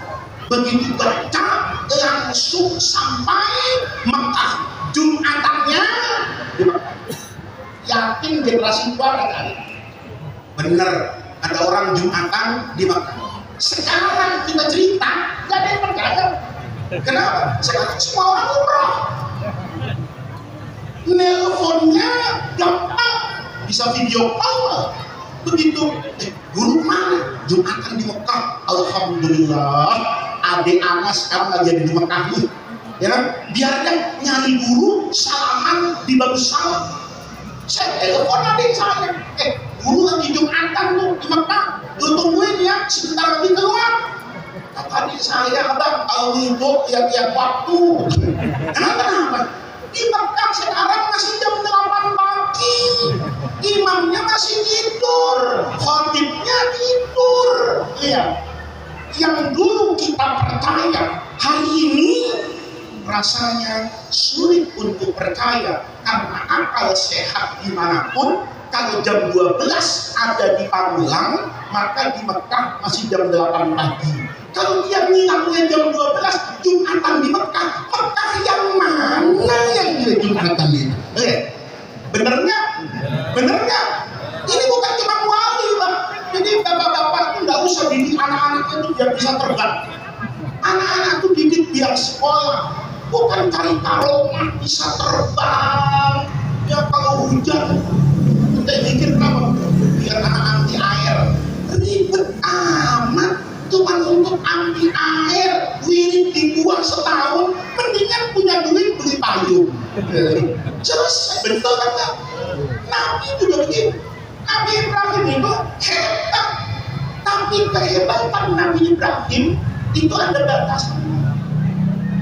Begitu baca langsung sampai Mekah. Jumatannya di Mekah. Yakin generasi tua kan? Bener, ada orang Jumatan di Mekah. Sekarang kita cerita, gak ada yang percaya. Kenapa? Sekarang semua orang umrah. Nelfonnya gampang, bisa video call. Begitu, guru mana? Jumatan di Mekah. Alhamdulillah, adik anak sekarang lagi ada di Mekah nih. Ya, biarkan nyari guru, salaman di bagus salam. Saya telepon adik saya, guru lagi Jumatan tuh di Mekah. Lu tungguin ya, sebentar lagi keluar. Tadi saya abang kalau libur tiap waktu. Kenapa? Di Mekah sekarang masih jam 8 pagi. lagi. Imamnya masih tidur, khotibnya tidur. Iya. Yang dulu kita percaya, hari ini rasanya sulit untuk percaya karena akal sehat dimanapun. Kalau jam 12 ada di Pamulang, maka di Mekah masih jam 8 pagi. Kalau dia bilangnya jam 12 Jumatan di Mekah, Mekah yang mana yang dia Jumatan itu? Bener nggak? Bener nggak? Ini bukan cuma wali, Pak. Jadi bapak-bapak itu nggak usah didik anak-anaknya itu biar bisa terbang. Anak-anak itu didik biar sekolah, bukan cari karomah bisa terbang. Ya kalau hujan, kita pikir kenapa? Biar anak anti air. Ribet amat. Cuma untuk ambil air, wirid dibuang setahun, mendingan punya duit beli payung. Selesai, betul kan? Nabi juga begitu. Nabi Ibrahim itu hebat, tapi kehebatan Nabi Ibrahim itu ada batasan.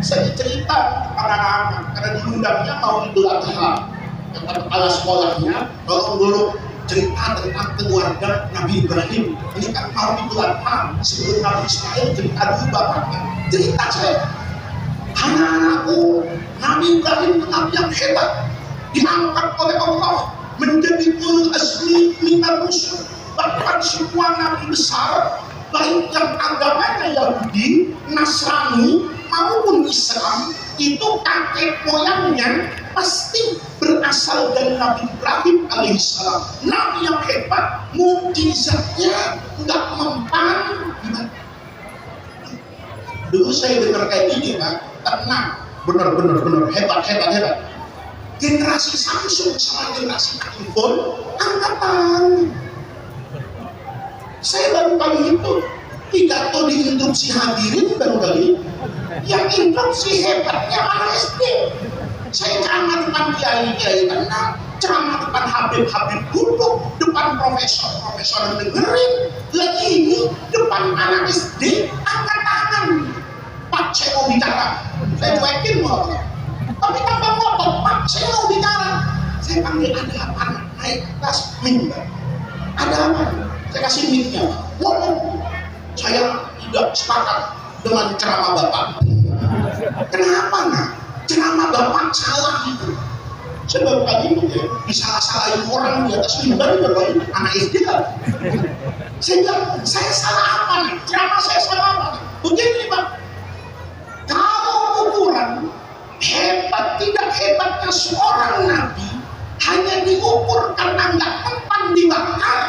Saya cerita kepada anak-anak karena diundangnya mau Idul Adha. Kepala sekolahnya guru cerita tentang keluarga Nabi Ibrahim. Ini kan mau Idul Adha sebelum Nabi Ismail, cerita dulu bapaknya. Cerita saya, anak-anakku, Nabi Ibrahim itu Nabi yang hebat, diangkat oleh Allah menjadi ulul azmi minar rusul. Bahkan semua nabi besar, baik yang agamanya Yahudi, Nasrani maupun Islam, itu kakek moyangnya pasti berasal dari Nabi Ibrahim alaihissalam. Nabi yang hebat, mukjizatnya nggak mempan. Dulu saya dengar kayak gini, Pak, tenang, benar hebat. Generasi Samsung sama generasi iPhone angkatan. Saya baru kali itu pidato di instruksi hadirin baru kali. Yang instruksi hebatnya anak SD. Saya ceramah depan kiai tenang, ceramah depan habib duduk, depan profesor dengerin. Lagi ini depan anak SD angkat tangan. Pak, saya mau bicara. Saya cuekin mau. Tapi tanpa ngotot, Pak, saya mau bicara. Saya panggil, ada apa? Naik kelas mimbar. Ada apa? Saya kasih mic-nya. Ngomong. Saya tidak sepakat dengan ceramah Bapak. Kenapa, nak? Ceramah Bapak salah itu. Saya baru kali ini ya, disalah-salahin orang di atas mimbar itu kan anak SD kan. Saya bilang, saya salah apa nih? Ceramah saya salah apa nih? Begini, Pak. Kalau ukuran hebat tidak hebatnya seorang nabi hanya diukur karena nggak mempan dibakar.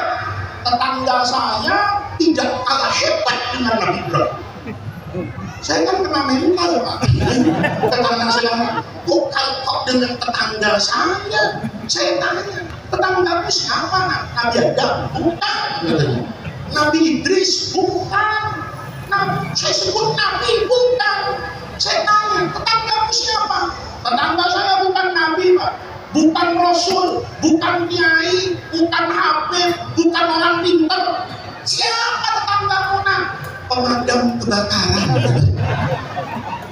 Tetangga saya tidak kalah hebat dengan Nabi Ibrahim. Saya kan kena mental, Pak. Tetangga saya, kok dengan tetangga saya tanya, tetanggamu siapa? Nabi Adam? Bukan. Nabi Idris? Bukan. Saya sebut Nabi? Bukan. Saya tanya, tetanggamu siapa? Tetangga saya bukan Nabi, Pak. Bukan Rasul, bukan Kiai, bukan Habib, bukan orang pintar. Siapa tetanggamu, nak? Pemadam kebakaran.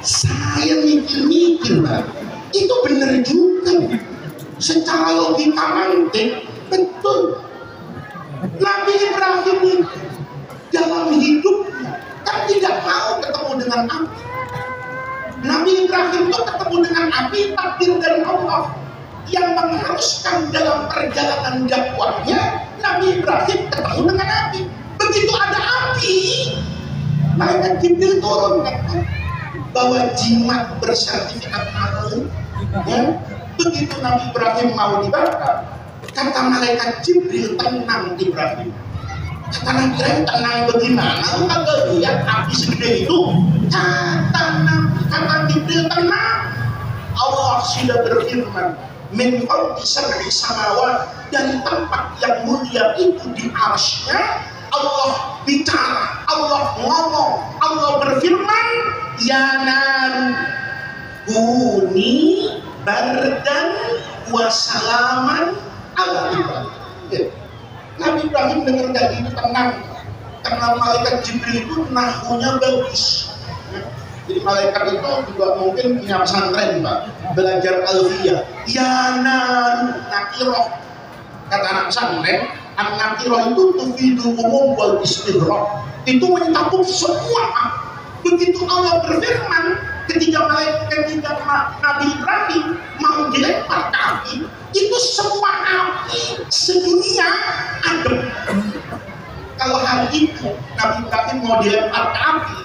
Saya mikir-mikir, Pak. Itu benar juga. Secara logika mantik, betul. Nabi Ibrahim dalam hidupnya kan tidak mau ketemu dengan api. Nabi Ibrahim itu ketemu dengan api, takdir dari Allah yang mengharuskan dalam perjalanan dakwahnya. Nabi Ibrahim ketemu dengan api. Begitu ada api, malaikat Jibril turun kan, bawa jimat bersertifikat halal. Ya. Begitu Nabi Ibrahim mau dibakar, kata malaikat Jibril, tenang Ibrahim. Kata Nabi Ibrahim, tenang bagaimana? Lu kagak lihat api segede itu? Kata Jibril, tenang. Allah sudah berfirman, min fawqi sab'i samawat, dari tempat yang mulia itu di arsy-Nya Allah bicara, Allah ngomong, Allah berfirman, ya naru kuni bardan wa salaman ala Ibrahim. Nabi Ibrahim dengar kayak gitu tenang, karena malaikat Jibril itu nahunya bagus. Jadi malaikat itu juga mungkin punya pesantren, Pak, belajar alfiyah. Ya naru nakiroh, kata anak pesantren, an-nakirah itu tufidu umum wal istidrak, itu mencakup semua. Begitu Allah berfirman ketika Nabi Ibrahim mau dilempar ke api, itu semua api sedunia adem. Kalau hari itu Nabi Ibrahim mau dilempar ke api,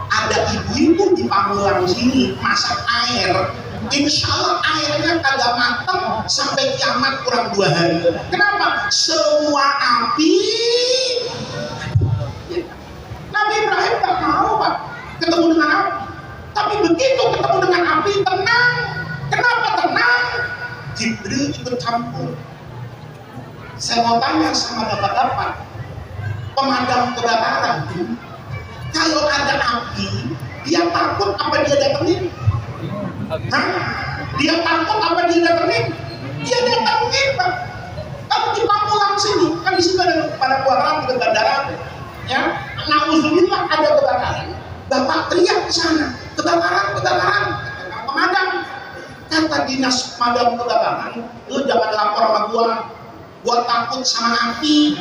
ada ibu-ibu di Pamulang sini masak air, insya Allah airnya kagak matang sampai kiamat kurang 2 hari. Kenapa? Semua api. Nabi Ibrahim tak mau Pak ketemu dengan api, tapi begitu ketemu dengan api tenang. Kenapa tenang? Jibril ikut campur. Saya mau tanya sama bapak-bapak, pemadam kebakaran, kalau ada api, dia takut apa dia datengin? Dia takut apa dia datengin? Dia datengin Pak. Kalau di Pamulang sini, kan di sini ada pada kebakaran di bandara, ya. Nauzubillah ada kebakaran, bapak teriak ke sana, kebakaran, pemadam. Kata dinas pemadam kebakaran, lu jangan lapor sama gua takut sama api.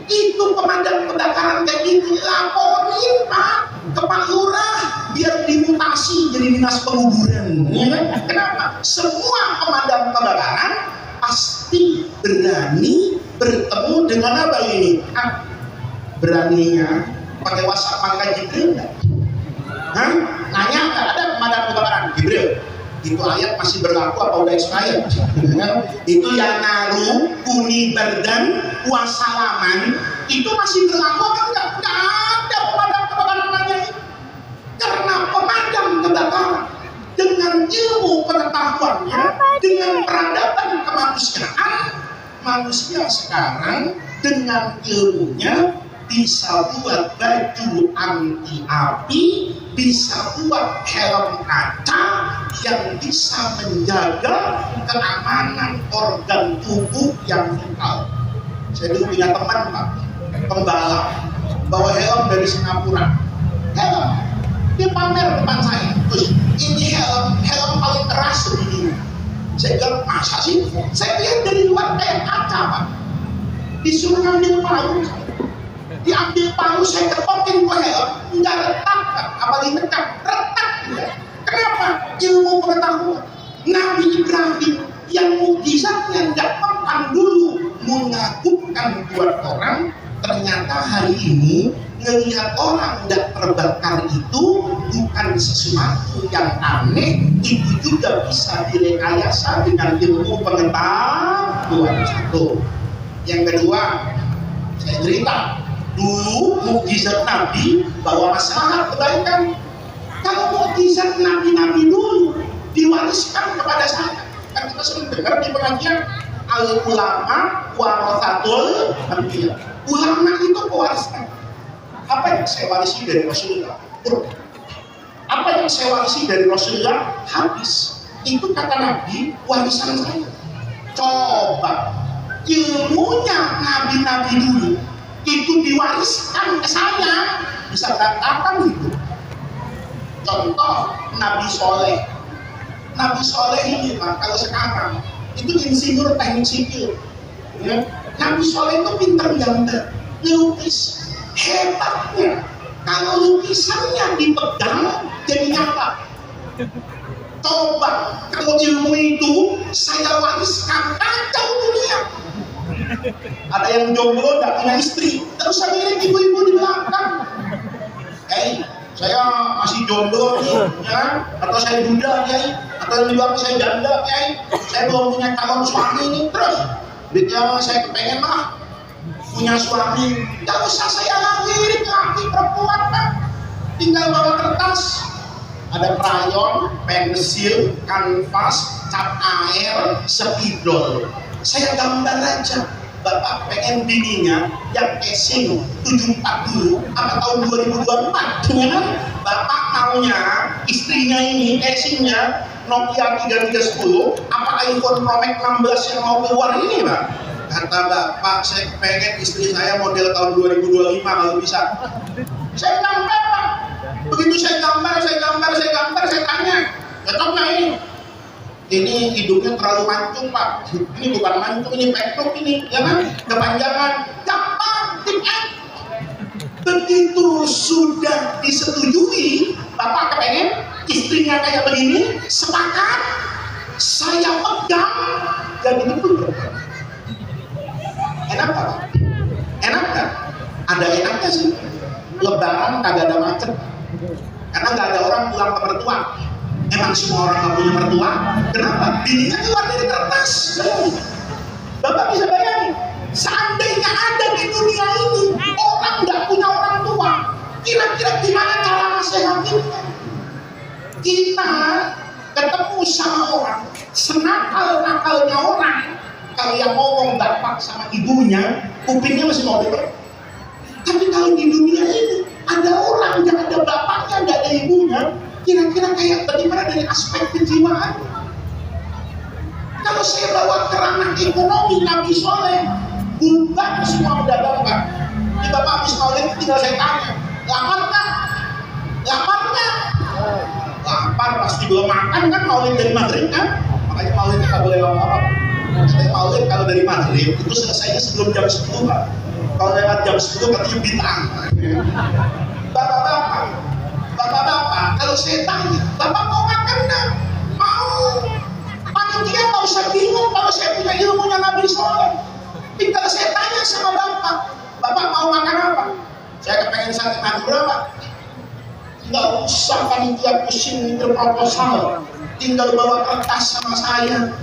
Itu pemadam kebakaran kayak gitu, laporin Pak ke Pak Lurah biar dimutasi jadi dinas penguburan. Kenapa? Semua pemadam kebakaran pasti berani bertemu dengan apa ini? Beraninya pakai WhatsApp mangga Jibril enggak? Nanya enggak ada pemadam kebakaran Jibril? Itu ayat masih berlaku apa udah expired? Itu yang naru kuni berdan wasalaman itu masih berlaku apa enggak? Enggak ada pemadam kebakaran nanya itu. Karena pemadam kebakaran dengan ilmu pengetahuannya, dengan peradaban kemanusiaan, manusia sekarang dengan ilmunya bisa buat baju anti api, bisa buat helm kaca yang bisa menjaga keamanan organ tubuh yang vital. Saya dulu punya teman Pak, pembalap, bawa helm dari Singapura. Helm, dia pamer depan saya, terus ini helm paling keras di dunia. Saya bilang, masa sih? Saya lihat dari luar kayak kaca Pak. Disuruh ngambil palu, diambil palu, saya ketokin ke helm, nggak retak Pak, apalagi retak. Kenapa? Ilmu pengetahuan. Nabi Ibrahim yang mukjizatnya nggak mempan dulu mengagumkan buat orang, ternyata hari ini ngelihat orang tidak terbakar itu bukan sesuatu yang aneh, itu juga bisa direkayasa dengan ilmu pengetahuan. Satu. Yang kedua, saya cerita dulu mukjizat Nabi bawa masalah kebaikan. Kalau mukjizat Nabi-Nabi dulu diwariskan kepada saya, kan kita sering dengar di pengajian al ulama warathatul anbiya. Ulama itu pewariskan. Apa yang saya warisi dari Rasulullah? Apa yang saya warisi dari Rasulullah? Hadis. Itu kata Nabi, warisan saya. Coba ilmunya Nabi-Nabi dulu itu diwariskan ke saya, bisa berantakan itu. Contoh Nabi Soleh. Nabi Soleh ini Pak, kalau sekarang itu insinyur teknik sipil, ya. Nabi Soleh itu pintar gambar, lukis. Hebatnya kalau lukisannya dipegang jadi nyata. Coba kalau ilmu itu saya wariskan, kacau dunia. Ada yang jomblo tidak punya istri, terus saya lirik ibu-ibu di belakang, saya masih jomblo nih, ya, atau saya duda, ya, atau di belakang saya janda, ya, saya belum punya calon suami nih, terus dia saya kepengen lah punya suami, nggak usah saya lirik laki perempuan Pak, tinggal bawa kertas, ada krayon, pensil, kanvas, cat air, spidol, saya gambar aja. Bapak pengen bininya yang casing 74 dulu apa tahun 2024, ya kan? Bapak maunya istrinya ini casingnya Nokia 3310 apa iPhone Pro Max 16 yang mau keluar ini Pak. Kata Bapak, saya pengen istri saya model tahun 2025 kalau bisa. Saya gambar Pak. Begitu saya gambar, saya tanya, cocok nggak ini? ini hidupnya terlalu mancung Pak, ini bukan mancung, ini petruk ini, ya kan, kepanjangan, gampang, tim F. Begitu sudah disetujui, Bapak kepengen istrinya kayak begini, sepakat, saya pegang, jadi itu. Enak Pak? Enak kan? Ada enaknya sih. Lebaran kagak ada macet, karena nggak ada orang pulang ke mertua. Emang semua orang nggak punya mertua? Kenapa? Bininya keluar dari kertas. Bapak bisa bayangin, seandainya ada di dunia ini orang nggak punya orang tua, kira-kira gimana cara nasehatinnya? Kita ketemu sama orang, senakal-nakalnya orang, kalau yang ngomong bapak sama ibunya, kupingnya masih mau denger. Tapi kalau di dunia ini ada orang yang ada bapaknya, nggak ada ibunya, kira-kira kayak bagaimana dari aspek kejiwaan? Kalau saya bawa ke ranah ekonomi, Nabi Soleh bukan semua udah gampang. Ini Bapak habis maulid tinggal saya tanya, lapar nggak? Lapar nggak? Lapar pasti belum makan kan, maulid dari maghrib kan? Makanya maulidnya nggak boleh lama-lama. Katanya maulid kalau dari maghrib itu selesainya sebelum jam 10 Pak. Kalau lewat jam 10 katanya bintang. Bapak-bapak, kalau saya tanya, Bapak mau makan enggak? Mau. Panitia nggak usah bingung kalau saya punya ilmunya Nabi Soleh. Tinggal saya tanya sama Bapak mau makan apa? Saya kepengen sate madura Pak. Nggak usah panitia pusing mikir proposal. Tinggal bawa kertas sama saya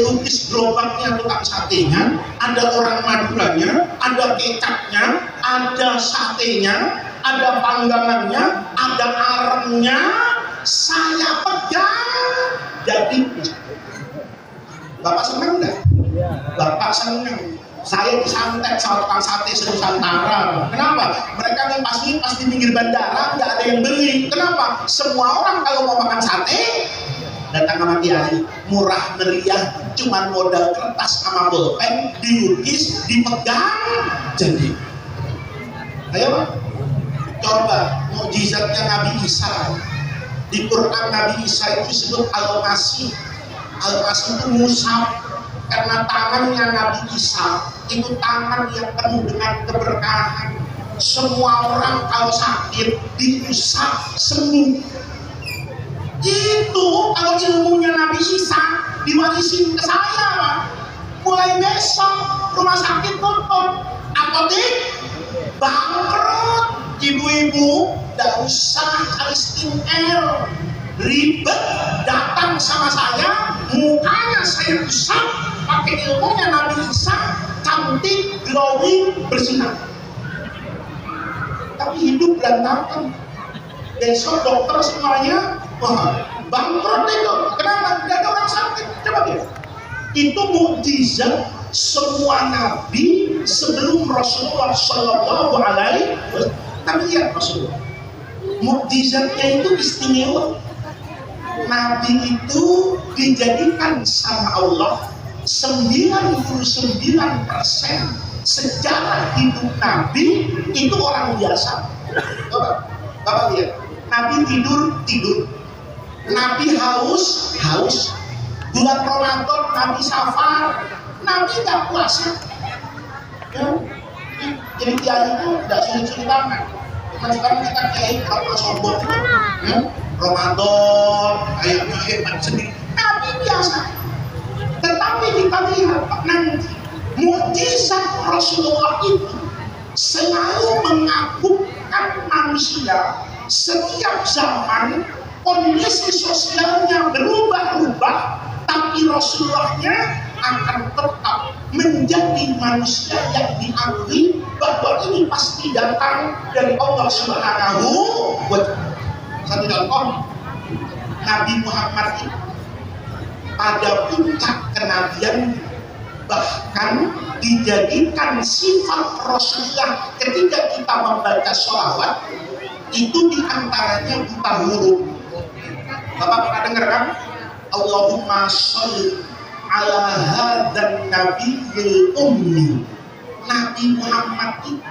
lukis gerobaknya tukang satenya, ada orang Maduranya, ada kecapnya, ada satenya, ada panggangannya, ada aremnya, saya pegang, jadi Bapak senang enggak? Bapak senang. Saya disantet sama tukang sate Nusantara. Kenapa? Mereka ngimpas-ngimpas di pinggir bandara, nggak ada yang beli. Kenapa? Semua orang kalau mau makan sate datang sama kiai, murah meriah, cuman modal kertas sama bolpen, dilukis, dipegang, jadi. Ayo Pak, coba mukjizatnya Nabi Isa. Di Quran Nabi Isa itu disebut Al-Masih. Al-Masih itu musab, karena tangannya Nabi Isa itu tangan yang penuh dengan keberkahan. Semua orang kalau sakit diusap sembuh. Itu kalau ilmunya Nabi Isa diwarisin ke saya Pak. Mulai besok rumah sakit tutup, apotek bangkrut. Ibu-ibu gak usah cari skincare ribet, datang sama saya, mukanya saya usap pakai ilmunya Nabi Isa, cantik, glowing, bersinar. Tapi hidup berantakan. Besok dokter semuanya wah, bangkrut itu. Kenapa? Tidak ada orang sakit. Coba lihat. Itu mukjizat semua nabi sebelum Rasulullah Shallallahu Alaihi Wasallam. Tapi lihat Rasulullah, mukjizatnya itu istimewa. Nabi itu dijadikan sama Allah 99% sejarah hidup Nabi itu orang biasa. Coba, Bapak lihat. Nabi tidur. Nabi haus. Bulan Ramadan Nabi safar. Nabi nggak puasa. Ya. Jadi kiai itu nggak sulit-sulit banget. Cuma sekarang kita kiai kalau sombong. Ya. Ramadan, ayatnya hebat sendiri. Nabi biasa. Tetapi kita lihat nanti mukjizat Rasulullah itu selalu mengagumkan manusia. Setiap zaman kondisi sosialnya berubah-ubah, tapi Rasulullahnya akan tetap menjadi manusia yang diakui bahwa ini pasti datang dari Allah Subhanahu wa Ta'ala. Satu contoh, Nabi Muhammad itu pada puncak kenabian bahkan dijadikan sifat Rasulullah ketika kita membaca sholawat itu diantaranya buta huruf. Bapak pernah dengar kan? Allahumma sholli ala hadzal nabiyil ummi. Nabi Muhammad itu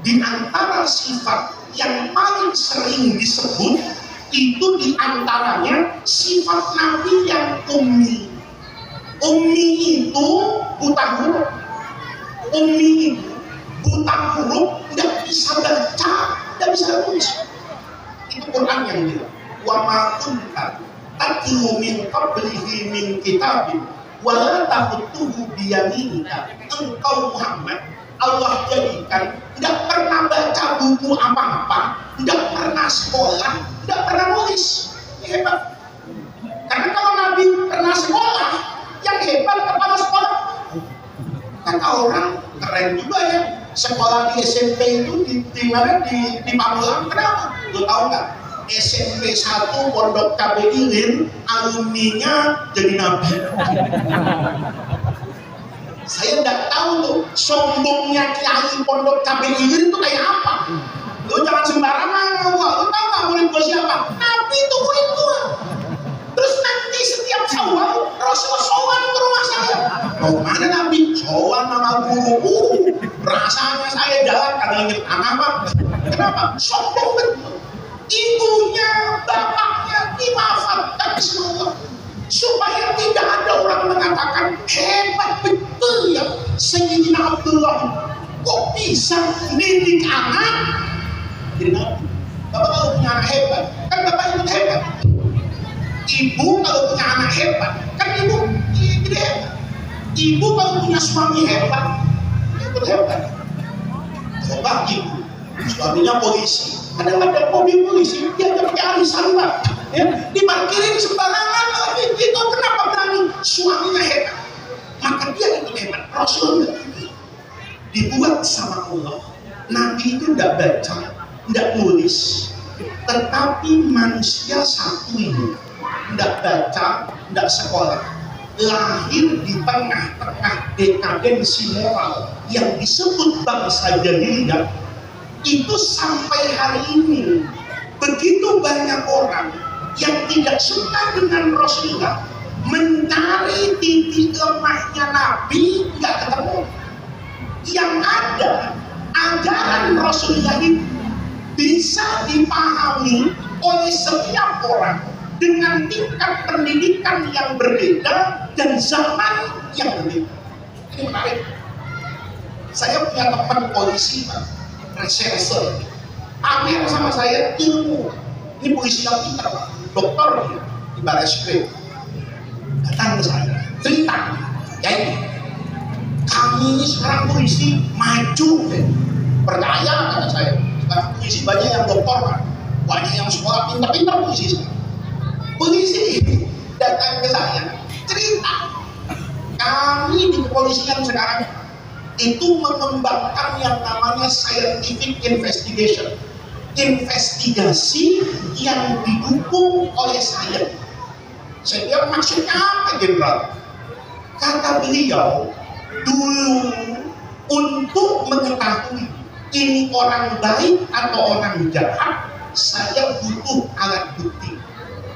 diantara sifat yang paling sering disebut itu diantaranya sifat Nabi yang ummi. Umi itu buta huruf. Umi itu buta huruf, tidak bisa baca, tidak bisa tulis. Itu Quran yang bilang, wa ma kunta tatlu min qablihi min kitabin wa la taqutuhu bi yaminika. Engkau Muhammad, Allah jadikan tidak pernah baca buku apa-apa, tidak pernah sekolah, tidak pernah nulis. Ini hebat. Karena kalau Nabi pernah sekolah, yang hebat kepala sekolah. Kata orang keren juga ya, sekolah di SMP itu di Magelang. Kenapa? Lo tahu nggak? SMP 1 Pondok Cabe Ilir, alumninya jadi Nabi. Saya nggak tahu tuh sombongnya kiai Pondok Cabe Ilir itu kayak apa. Lo jangan sembarangan sama gua. Lo tahu nggak murid gua siapa? Nabi itu murid gua. Terus nanti setiap Syawal Rasulullah sowan ke rumah saya. Mau mana Nabi? Sowan sama guru. Rasanya saya jalan kadang inget anak apa? Kenapa? Sombong betul. Ibunya, bapaknya dimanfaatkan semua supaya tidak ada orang mengatakan hebat betul ya Sayyidina Abdullah, kok bisa mendidik anak jadi Nabi. Bapak kalau punya anak hebat kan bapak ikut hebat. Ibu kalau punya anak hebat kan ibu jadi hebat. Ibu kalau punya suami hebat ikut hebat. Coba ibu suaminya polisi, kadang-kadang mobil polisi dia pakai arisan pak, ya, diparkirin sembarangan lagi. Itu kenapa berani? Suaminya hebat, maka dia itu hebat. Rasulullah dibuat sama Allah. Nabi itu tidak baca, tidak nulis, tetapi manusia satu ini tidak baca, tidak sekolah, lahir di tengah-tengah dekadensi moral yang disebut bangsa jahiliyah. Itu sampai hari ini begitu banyak orang yang tidak suka dengan Rasulullah, mencari titik lemahnya Nabi nggak ketemu. Yang ada ajaran Rasulullah itu bisa dipahami oleh setiap orang dengan tingkat pendidikan yang berbeda dan zaman yang berbeda. Ini menarik. Saya punya teman polisi Pak, reserse, pamer sama saya ilmu. Ini polisi yang pintar Pak, dokter dia di Barreskrim. Datang ke saya, cerita, ya ini kami ini sekarang polisi maju, percaya kata saya. Sekarang polisi banyak yang dokter Pak, banyak yang sekolah pintar-pintar polisi sekarang. Polisi datang ke saya, cerita, kami di kepolisian sekarang itu mengembangkan yang namanya scientific investigation, investigasi yang didukung oleh sains. Saya bilang maksudnya apa Jenderal? Kata beliau, dulu untuk mengetahui ini orang baik atau orang jahat, saya butuh alat bukti.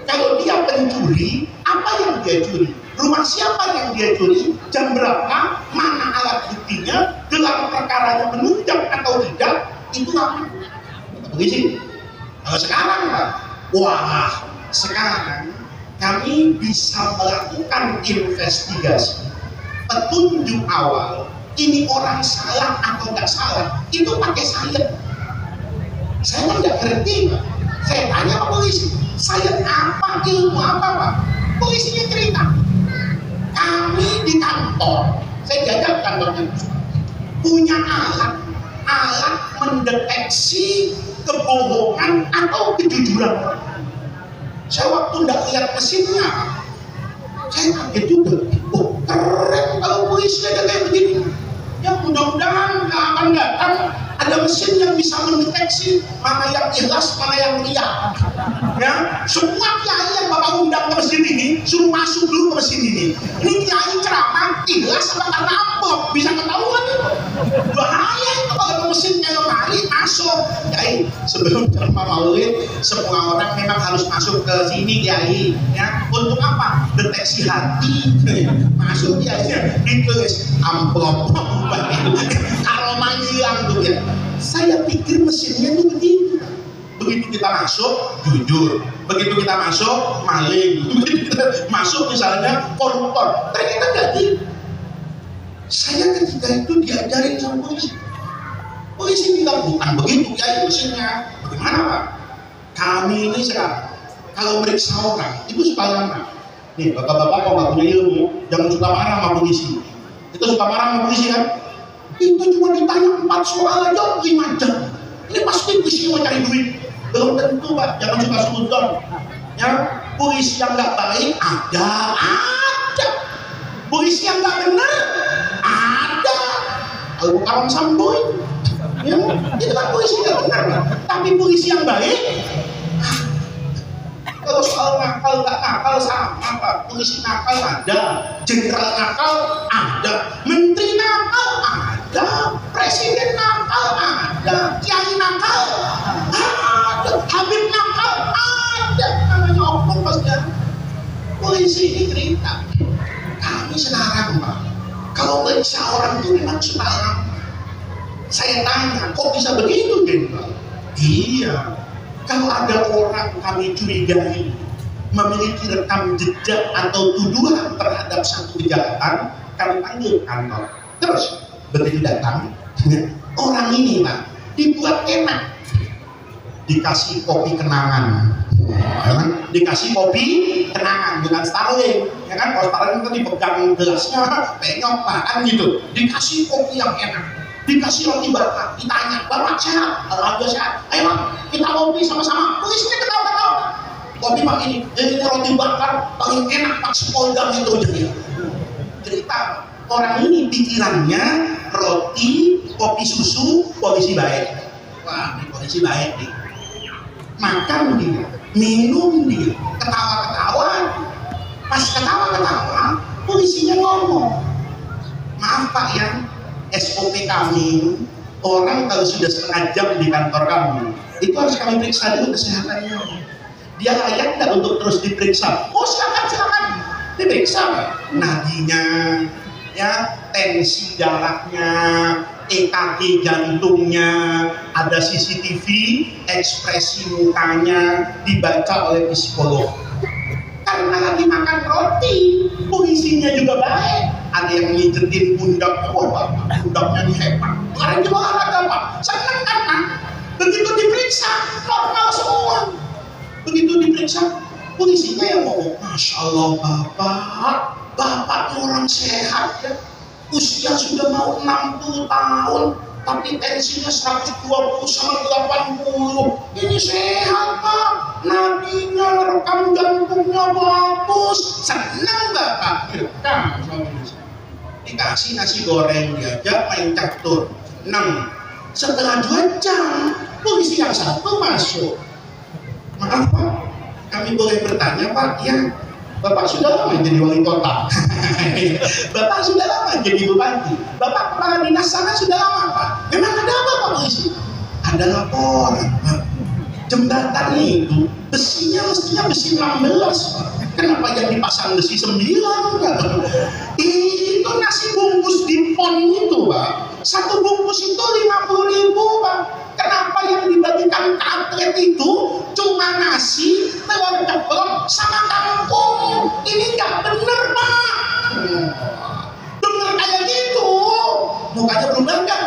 Kalau dia pencuri, apa yang dia curi? Rumah siapa yang dia curi? Jam berapa? Mana alat buktinya? Gelar perkaranya menunjang atau tidak? Itu apa? Begitu. Kalau sekarang Pak, wah sekarang kami bisa melakukan investigasi, petunjuk awal. Ini orang salah atau tidak salah? Itu pakai sains. Saya nggak ngerti Pak. Saya tanya ke polisi, sains apa? Ilmu apa Pak? Polisinya cerita. Kami di kantor, saya jaga kantornya, punya alat mendeteksi kebohongan atau kejujuran. Saya waktu tidak lihat mesinnya, saya kaget juga. Oh keren kalau polisi ada kayak begini. Ya mudah-mudahan nggak akan datang ada mesin yang bisa mendeteksi mana yang ikhlas, mana yang riya. Ya, semua kiai yang bapak undang ke mesin ini suruh masuk dulu ke mesin ini. Ini kiai ceramah ikhlas apa karena apa? Bisa ketahuan itu. Bahaya itu kalau mesin kayak mari masuk. Kiai sebelum ceramah maulid semua orang memang harus masuk ke sini kiai. Ya, untuk apa? Deteksi hati. Masuk kiai ditulis amplop. Kalau hilang tuh ya. Saya pikir mesinnya itu begitu. begitu kita masuk jujur, begitu kita masuk maling, begitu kita masuk misalnya koruptor. Ternyata jadi saya ketika itu diajarin sama polisi bilang bukan begitu ya mesinnya. Bagaimana Pak? Kami ini sekarang kalau meriksa orang itu suka lama. Nih bapak-bapak kalau nggak punya ilmu jangan suka marah sama polisi. Itu suka marah sama polisi kan? Itu cuma ditanya 4 soal aja 5 jam. Ini pasti polisi mau cari duit. Belum tentu Pak, jangan suka sudon. Ya, polisi yang nggak baik ada. Polisi yang nggak benar ada. Kalau kawan samboy, ya, itu kan polisi nggak benar Pak. Tapi polisi yang baik. Kalau soal nakal nggak nakal sama Pak. Polisi nakal ada, jenderal nakal ada, menteri nakal ada, presiden nakal ada, kiai nakal ada, habib nakal ada. Namanya oknum pasti ada. Polisi ini cerita. Kami sekarang Pak, kalau meriksa orang itu memang suka lama. Saya tanya, kok bisa begitu jenderal? Iya. Kalau ada orang kami curigai memiliki rekam jejak atau tuduhan terhadap satu kejahatan, kami panggil kantor. Terus begitu datang, orang ini Pak dibuat enak, dikasih kopi kenangan, ya kan? Dikasih kopi kenangan dengan Starling, ya kan? Kalau Starling kan dipegang gelasnya, penyok Pak, kan gitu. Dikasih kopi yang enak. Dikasih roti bakar, ditanya, Bapak sehat? Alhamdulillah sehat. Ayo Pak, kita kopi sama-sama. Polisinya ketawa-ketawa. Kopi Pak ini roti bakar paling enak Pak sepolda itu jadi. Cerita orang ini pikirannya roti, kopi susu, polisi baik. Wah, ini polisi baik nih. Makan dia, minum dia, ketawa-ketawa. Pas ketawa-ketawa, polisinya ngomong, maaf Pak ya, SOP kami, orang kalau sudah setengah jam di kantor kami, itu harus kami periksa dulu kesehatannya. Dia layak nggak untuk terus diperiksa? Oh silakan, diperiksa nadinya, ya tensi darahnya, EKG jantungnya, ada CCTV, ekspresi mukanya dibaca oleh psikolog. Karena lagi makan roti, polisinya juga baik. Ada yang ngijetin pundak, oh Bapak, pundaknya ini hebat. Kemarin di olahraga Pak, senang kan Pak? Begitu diperiksa, normal semua. Begitu diperiksa, polisinya yang ngomong, Masya Allah Bapak ini orang sehat ya. Usia sudah mau 60 tahun, tapi tensinya 120 sama 80. Ini sehat Pak, nadinya, rekam jantungnya bagus. Senang Bapak? Nah, dikasih nasi goreng diajak main catur. 6. Setelah 2 jam, polisi yang satu masuk. Maaf Pak, kami boleh bertanya Pak? Ya, Bapak sudah lama jadi wali kota. Bapak sudah lama jadi bupati. Bapak kepala dinas sana sudah lama Pak. Memang ada apa Pak polisi? Ada laporan Pak. Jembatan itu besinya mestinya besi 16 Pak. Kenapa yang dipasang besi 9 Pak? Itu nasi bungkus di pon itu Pak. Satu bungkus itu 50.000 Pak. Kenapa yang dibagikan ke atlet itu cuma nasi, telur ceplok, sama kangkung? Ini nggak bener Pak. Bener kayak gitu. Mukanya belum bangga.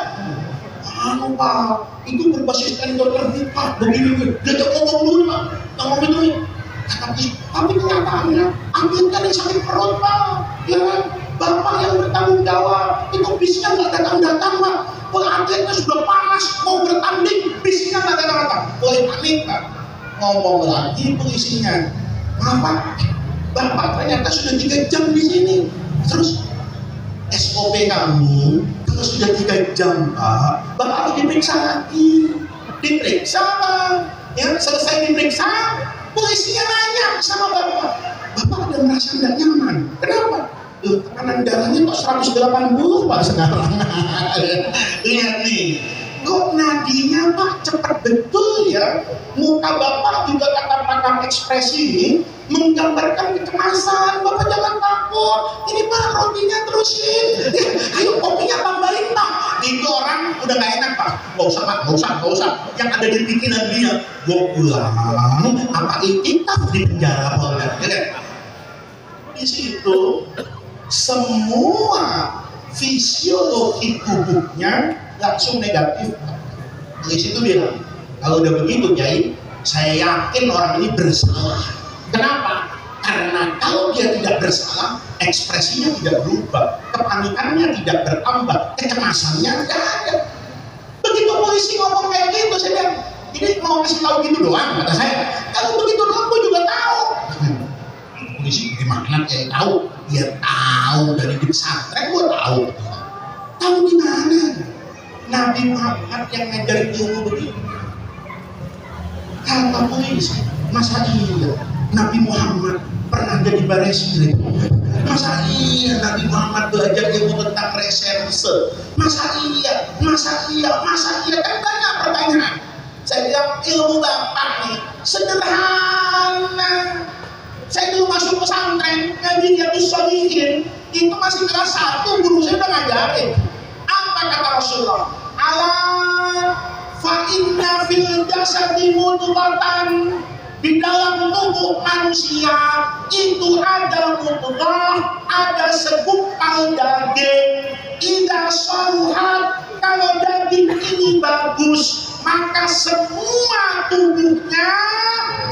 Pak, itu berbasis tender terbuka. Begini, dia ngomong dulu Pak. Ngomong itu nih. Tapi kenyataannya atlet kan yang sakit perut Pak. Ya kan? Bapak yang bertanggung jawab, itu bisnya nggak datang-datang Pak. Atletnya sudah panas, mau bertanding, bisnya nggak datang-datang. Boleh panik Pak. Ngomong lagi polisinya, maaf Pak, Bapak ternyata sudah 3 jam di sini. Terus SOP kami, kalau sudah 3 jam Pak, Bapak harus diperiksa lagi. Diperiksa Pak. Ya, selesai diperiksa, polisinya nanya sama Bapak, Bapak ada merasa tidak nyaman? Kenapa? Tekanan darahnya kok 180 Pak sekarang. Lihat nih, kok nadinya Pak cepat betul ya. Muka Bapak juga kata pakar ekspresi ini menggambarkan kecemasan. Bapak jangan takut, ini Pak rotinya terusin. Ayo kopinya tambahin Pak. itu orang udah gak enak Pak, gak usah. Yang ada di pikiran dia, gue pulang, apa itikaf di penjara Pak? Ya kan? Di situ semua fisiologi tubuhnya langsung negatif. Di situ bilang, kalau udah begitu Kiai, saya yakin orang ini bersalah. Kenapa? Karena kalau dia tidak bersalah, ekspresinya tidak berubah, kepanikannya tidak bertambah, kecemasannya tidak ada. Begitu polisi ngomong kayak gitu, saya bilang, ini mau kasih tahu gitu doang, kata saya. Kalau begitu doang, gue juga tahu. Polisi gimana kayak tahu? Dia tahu dari di pesantren, gue tahu. Tahu di mana? Nabi Muhammad yang ngajarin ilmu begini. Kata polisi, masa iya Nabi Muhammad pernah jadi baris masa iya Nabi Muhammad belajar ilmu tentang reserse, masa iya kan banyak pertanyaan. Saya bilang ilmu bapak nih sederhana. Saya dulu masuk pesantren ngaji Riyadhus Shalihin itu masih kelas 1, guru saya udah ngajarin. Apa kata Rasulullah? Fa inna fil jasadi mudghatan, di dalam tubuh manusia itu ada mudghah, ada segumpal daging. Idza saluhat, kalau daging ini bagus maka semua tubuhnya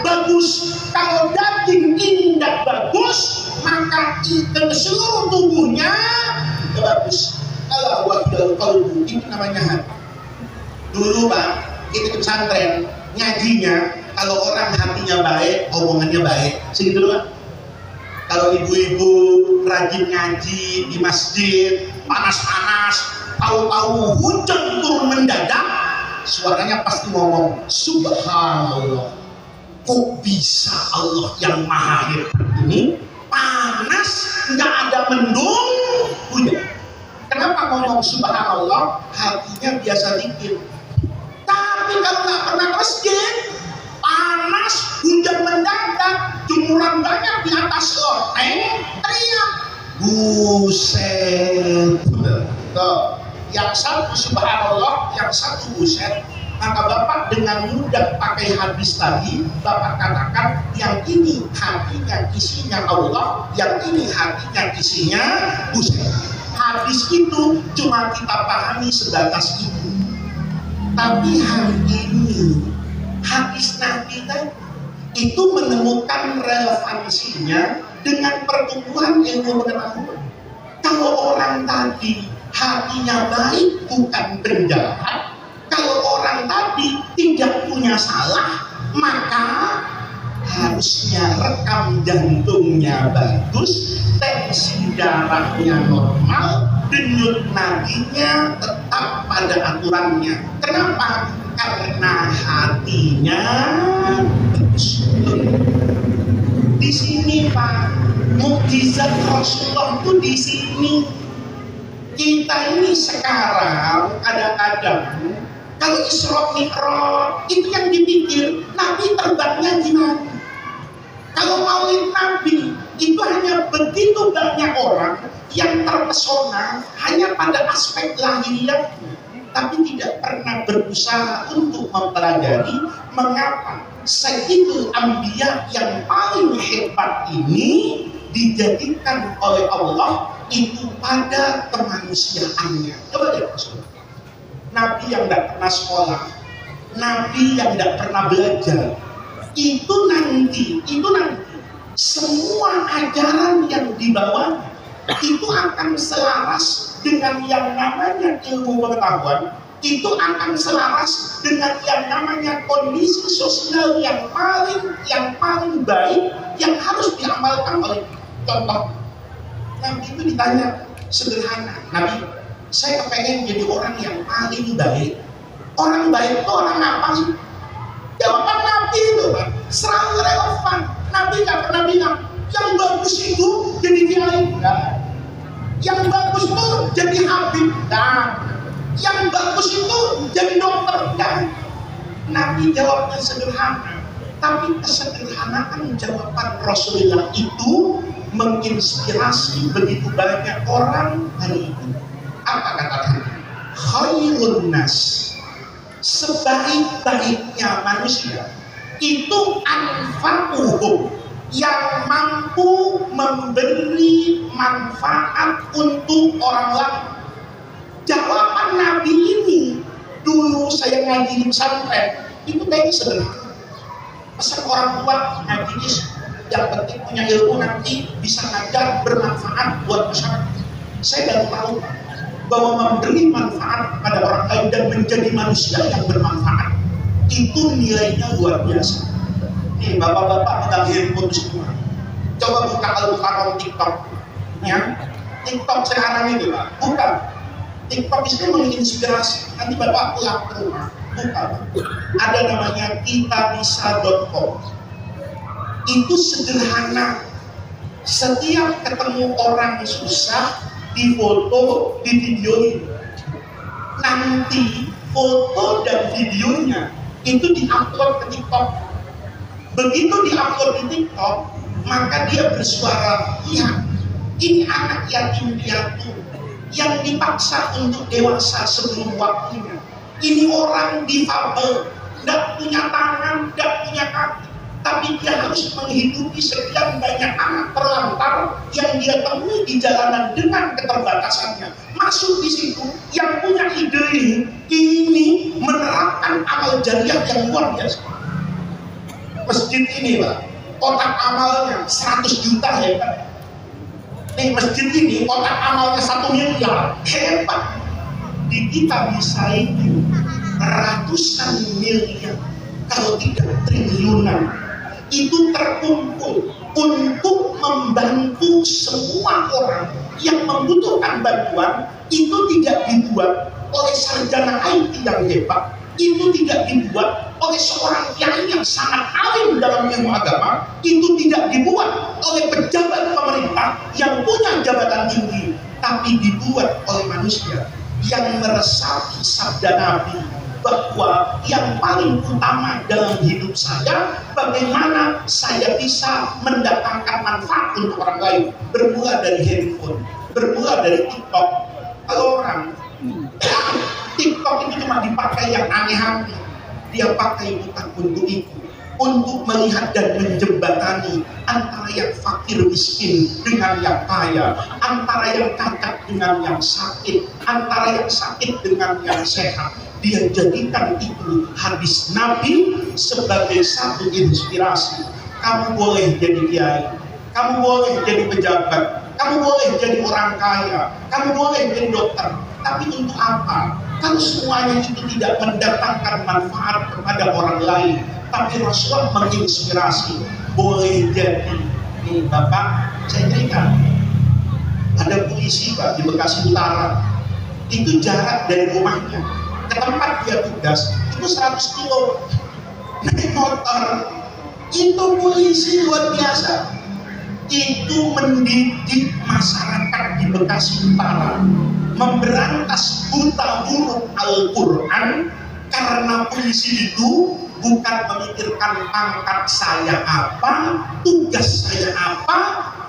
bagus. Kalau daging ini tidak bagus maka seluruh tubuhnya tidak bagus. Kalau ini namanya hati. Dulu Pak, kita ke pesantren ngajinya, kalau orang hatinya baik, omongannya baik, segitu doang. Kalau ibu-ibu rajin ngaji di masjid, panas-panas, tahu-tahu hujan turun mendadak, suaranya pasti ngomong, Subhanallah, kok bisa Allah yang maha hebat ini panas, nggak ada mendung, hujan. Kenapa ngomong Subhanallah? Hatinya biasa dikit. Tapi kalau nggak pernah ke masjid, panas, hujan mendadak, jumuran banyak di atas loteng, teriak, buset. Tuh, yang satu Subhanallah, yang satu buset. Maka Bapak dengan mudah pakai hadis tadi, Bapak katakan yang ini hatinya isinya Allah, yang ini hatinya isinya buset. Hadis itu cuma kita pahami sebatas itu. Tapi hari ini hadis Nabi itu menemukan relevansinya dengan pertumbuhan ilmu pengetahuan. Kalau orang tadi hatinya baik bukan penjahat, kalau orang tadi tidak punya salah, maka harusnya rekam jantungnya bagus, tensi darahnya normal, denyut nadinya tetap pada aturannya. Kenapa? Karena hatinya bagus. Di sini Pak, mukjizat Rasulullah itu di sini. Kita ini sekarang kadang-kadang kalau Isra Mi'raj itu yang dipikir Nabi terbangnya gimana. Kalau maulid Nabi itu hanya begitu banyak orang yang terpesona hanya pada aspek lahiriah, tapi tidak pernah berusaha untuk mempelajari mengapa Sayyidul Anbiya yang paling hebat ini dijadikan oleh Allah itu pada kemanusiaannya. Coba lihat Nabi yang tidak pernah sekolah, Nabi yang tidak pernah belajar, itu nanti semua ajaran yang dibawanya itu akan selaras dengan yang namanya ilmu pengetahuan, itu akan selaras dengan yang namanya kondisi sosial yang paling baik yang harus diamalkan oleh. Contoh, Nabi itu ditanya sederhana, Nabi, saya kepengen jadi orang yang paling baik. Orang baik itu orang apa sih? Jawaban Nabi itu selalu relevan. Nabi nggak pernah bilang yang bagus itu jadi kiai, yang bagus itu jadi habib, yang bagus itu jadi dokter, Nabi jawabnya sederhana, tapi kesederhanaan jawaban Rasulullah itu menginspirasi begitu banyak orang hari ini. Apa kata Nabi? khairun nas, sebaik-baiknya manusia itu anfa'uhum, yang mampu memberi manfaat untuk orang lain. Jawaban Nabi ini dulu saya ngaji di pesantren itu kayaknya sederhana. Pesan orang tua ngaji yang penting punya ilmu, nanti bisa ngajar bermanfaat buat masyarakat. Saya baru tahu bahwa memberi manfaat pada orang lain dan menjadi manusia yang bermanfaat itu nilainya luar biasa. Nih bapak-bapak udah handphone semua, coba buka Al-Muharram TikTok ya. TikTok sekarang ini Pak, bukan TikTok itu menginspirasi. Nanti bapak pulang ke rumah buka, ada namanya kitabisa.com. Itu sederhana, setiap ketemu orang susah difoto, divideoin, nanti foto dan videonya itu diupload ke TikTok. Begitu diupload di TikTok, maka dia bersuara, iya, ini anak yatim piatu yang dipaksa untuk dewasa sebelum waktunya. Ini orang difabel, tidak punya tangan, tidak punya kaki, tapi dia harus menghidupi sekian banyak anak terlantar yang dia temui di jalanan dengan keterbatasannya. Masuk di situ, yang punya ide ini menerapkan amal jariah yang luar biasa. Masjid ini Pak, kotak amalnya 100 juta hebat. Nih masjid ini kotak amalnya 1 miliar, hebat. Di kita bisa itu ratusan miliar, kalau tidak triliunan, itu terkumpul untuk membantu semua orang yang membutuhkan bantuan. Itu tidak dibuat oleh sarjana IT yang hebat, itu tidak dibuat oleh seorang kiai yang sangat alim dalam ilmu agama, itu tidak dibuat oleh pejabat pemerintah yang punya jabatan tinggi, tapi dibuat oleh manusia yang meresapi sabda Nabi bahwa yang paling utama dalam hidup saya, bagaimana saya bisa mendatangkan manfaat untuk orang lain. Bermula dari handphone, bermula dari TikTok. Kalau orang TikTok itu cuma dipakai yang aneh-aneh, dia pakai bukan untuk itu, untuk melihat dan menjembatani antara yang fakir miskin dengan yang kaya, antara yang cacat dengan yang sakit, antara yang sakit dengan yang sehat. Dia jadikan itu hadis Nabi sebagai satu inspirasi. Kamu boleh jadi kiai, kamu boleh jadi pejabat, kamu boleh jadi orang kaya, kamu boleh jadi dokter, tapi untuk apa? Kalau semuanya itu tidak mendatangkan manfaat kepada orang lain, tapi Rasulullah menginspirasi. Boleh jadi, nih Bapak, saya cerita, ada polisi Pak di Bekasi Utara, itu jarak dari rumahnya ke tempat dia tugas itu 100 kilo, naik motor. Itu polisi luar biasa, itu mendidik masyarakat di Bekasi Utara, memberantas buta huruf Al-Quran. Karena polisi itu bukan memikirkan pangkat saya apa, tugas saya apa,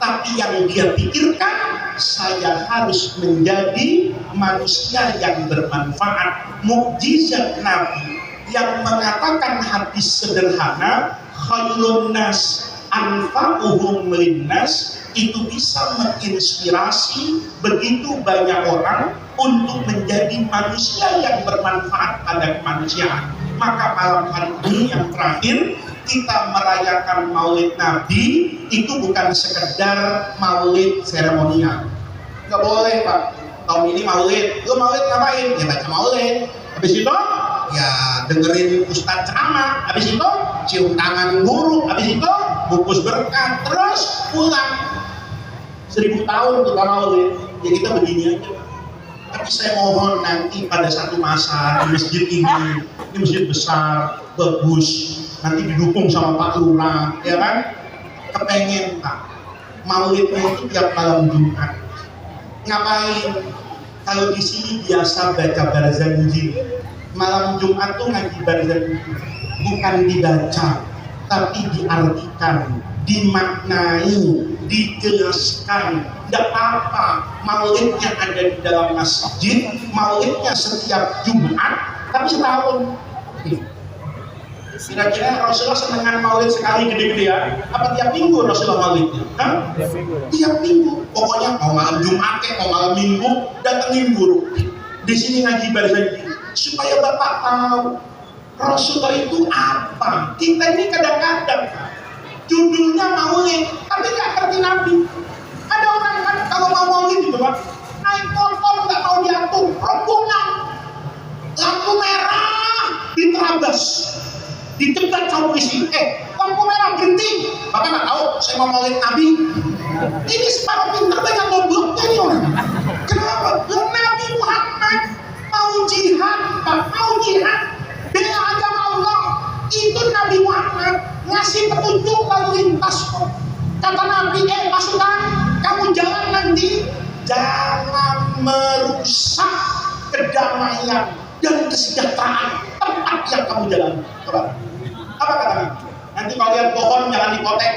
tapi yang dia pikirkan, saya harus menjadi manusia yang bermanfaat. Mukjizat Nabi yang mengatakan hadis sederhana, khairun nas anfa'uhum linnas, itu bisa menginspirasi begitu banyak orang untuk menjadi manusia yang bermanfaat pada kemanusiaan. Maka malam hari ini yang terakhir, kita merayakan Maulid Nabi, itu bukan sekedar maulid seremonial. Nggak boleh Pak, tahun ini maulid, lu maulid ngapain? Ya baca maulid. Habis itu ya dengerin ustadz ceramah, habis itu cium tangan guru, habis itu bungkus berkah, terus pulang. 1000 tahun kita maulid, ya kita begini aja. Tapi saya mohon nanti pada satu masa di masjid ini masjid besar, bagus, nanti didukung sama Pak Lurah, ya kan? Kepengen Pak, maulidnya itu tiap malam Jumat. Ngapain? Kalau di sini biasa baca Barzanji, malam Jumat tuh ngaji Barzanji, bukan dibaca, tapi diartikan, dimaknai. dijelaskan. Tidak apa-apa maulidnya ada di dalam masjid, maulidnya setiap Jumat, tapi setahun. Kira-kira Rasulullah senengan maulid sekali gede-gedean apa tiap minggu Rasulullah maulidnya? Tiap minggu. Pokoknya mau malam Jumat mau malam Minggu datengin guru. Di sini ngaji barzanji supaya Bapak tahu Rasulullah itu apa. Kita ini kadang-kadang judulnya maulid tapi nggak ngerti Nabi. Ada orang kan kalau mau maulid itu Pak, naik motor nggak mau diatur, rombongan lampu merah diterabas, dicegat sama polisi. Lampu merah berhenti. Bapak nggak tahu saya mau maulid Nabi. Ini separuh pintar banyak gobloknya nih orang. Kenapa? Nabi Muhammad mau jihad, Pak, mau jihad bela agama Allah. Itu Nabi Muhammad ngasih petunjuk lalu lintas. Kata Nabi, pasukan kamu jalan nanti jangan merusak kedamaian dan kesejahteraan tempat yang kamu jalan. Apa kata Nabi? Nanti kalau lihat pohon jangan dipotek.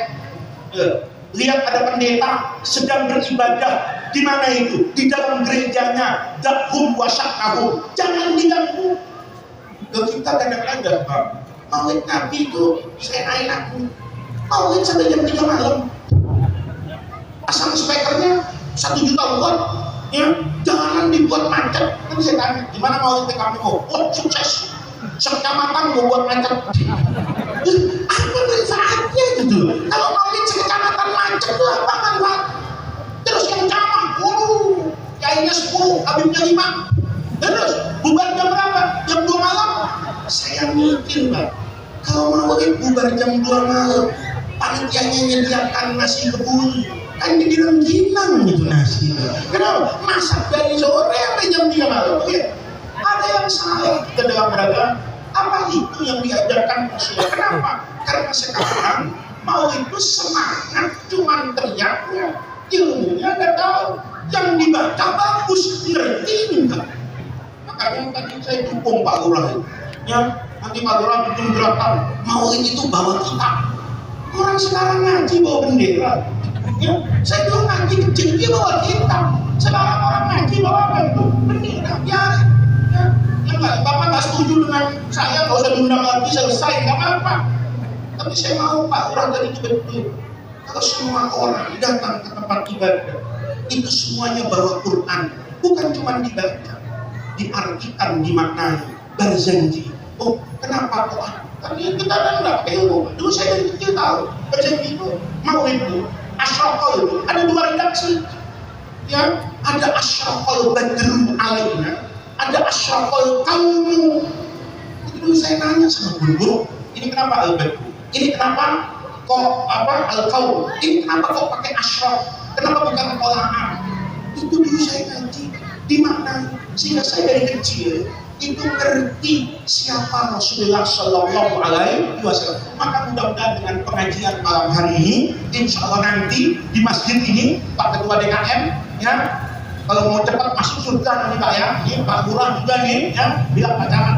Lihat ada pendeta sedang beribadah di mana itu? Di dalam gerejanya. Dakhum wasyakahum. Jangan diganggu. Kita kadang-kadang Pak, maulid Nabi itu saya enak. Maulid sampai jam 3 malam. Pasang speakernya 1 juta watt. Ya, jangan dibuat macet. Nanti saya tanya, gimana maulid kamu? Oh, sukses. Sekecamatan gue buat macet. Apa manfaatnya gitu? Kalau maulid sekecamatan macet itu apa manfaat? Terus yang camah, kayaknya 10, habibnya 5. Terus bubar jam berapa? Jam 2 malam. Saya mikir Pak, kalau maulid bubar jam 2 malam, panitianya menyediakan nasi kebuli, kan jadi rengginang gitu nasi. Kenapa? Masak dari sore sampai jam 3 malam. Ya. Ada yang salah kita dalam beragama. Apa itu yang diajarkan Rasulullah? Kenapa? Karena sekarang mau itu semangat cuman teriaknya, ilmunya nggak tahu. Yang dibaca bagus, ngerti enggak? Makanya tadi saya dukung Pak Lurah. Ya, nanti Pak Lurah bikin gerakan maulid itu bawa kitab. Orang sekarang ngaji bawa bendera. Ya, saya dulu ngaji kecil dia bawa kitab. Sekarang orang ngaji bawa apa itu? Bendera. Biarin. Ya enggak, Bapak nggak setuju dengan saya, nggak usah diundang lagi, selesai, nggak apa-apa. Tapi saya mau Pak Lurah tadi itu betul. Kalau semua orang datang ke tempat ibadah, itu semuanya bawa Quran, bukan cuma dibaca, diartikan, dimaknai, berzanji. Oh, kenapa kok? Tapi kita kan nggak pakai ilmu. Dulu saya dari kecil tahu berzanji itu, mau itu, asyraqal itu ada 2 redaksi. Ya, ada asyraqal badru alaina, ada asyraqal qaumu. Itu dulu saya nanya sama guru, ini kenapa al-badru? Ini kenapa kok al-qaum? Ini kenapa kok pakai asyraq? Kenapa bukan qola'am? Itu dulu saya ngaji, dimaknai. Sehingga saya dari kecil itu ngerti siapa Rasulullah Shallallahu Alaihi Wasallam. Maka mudah-mudahan dengan pengajian malam hari ini, insya Allah nanti di masjid ini Pak Ketua DKM, ya, kalau mau cepat masuk surga nanti Pak ya, ini Pak Lurah juga nih, ya, bilang Pak Camat,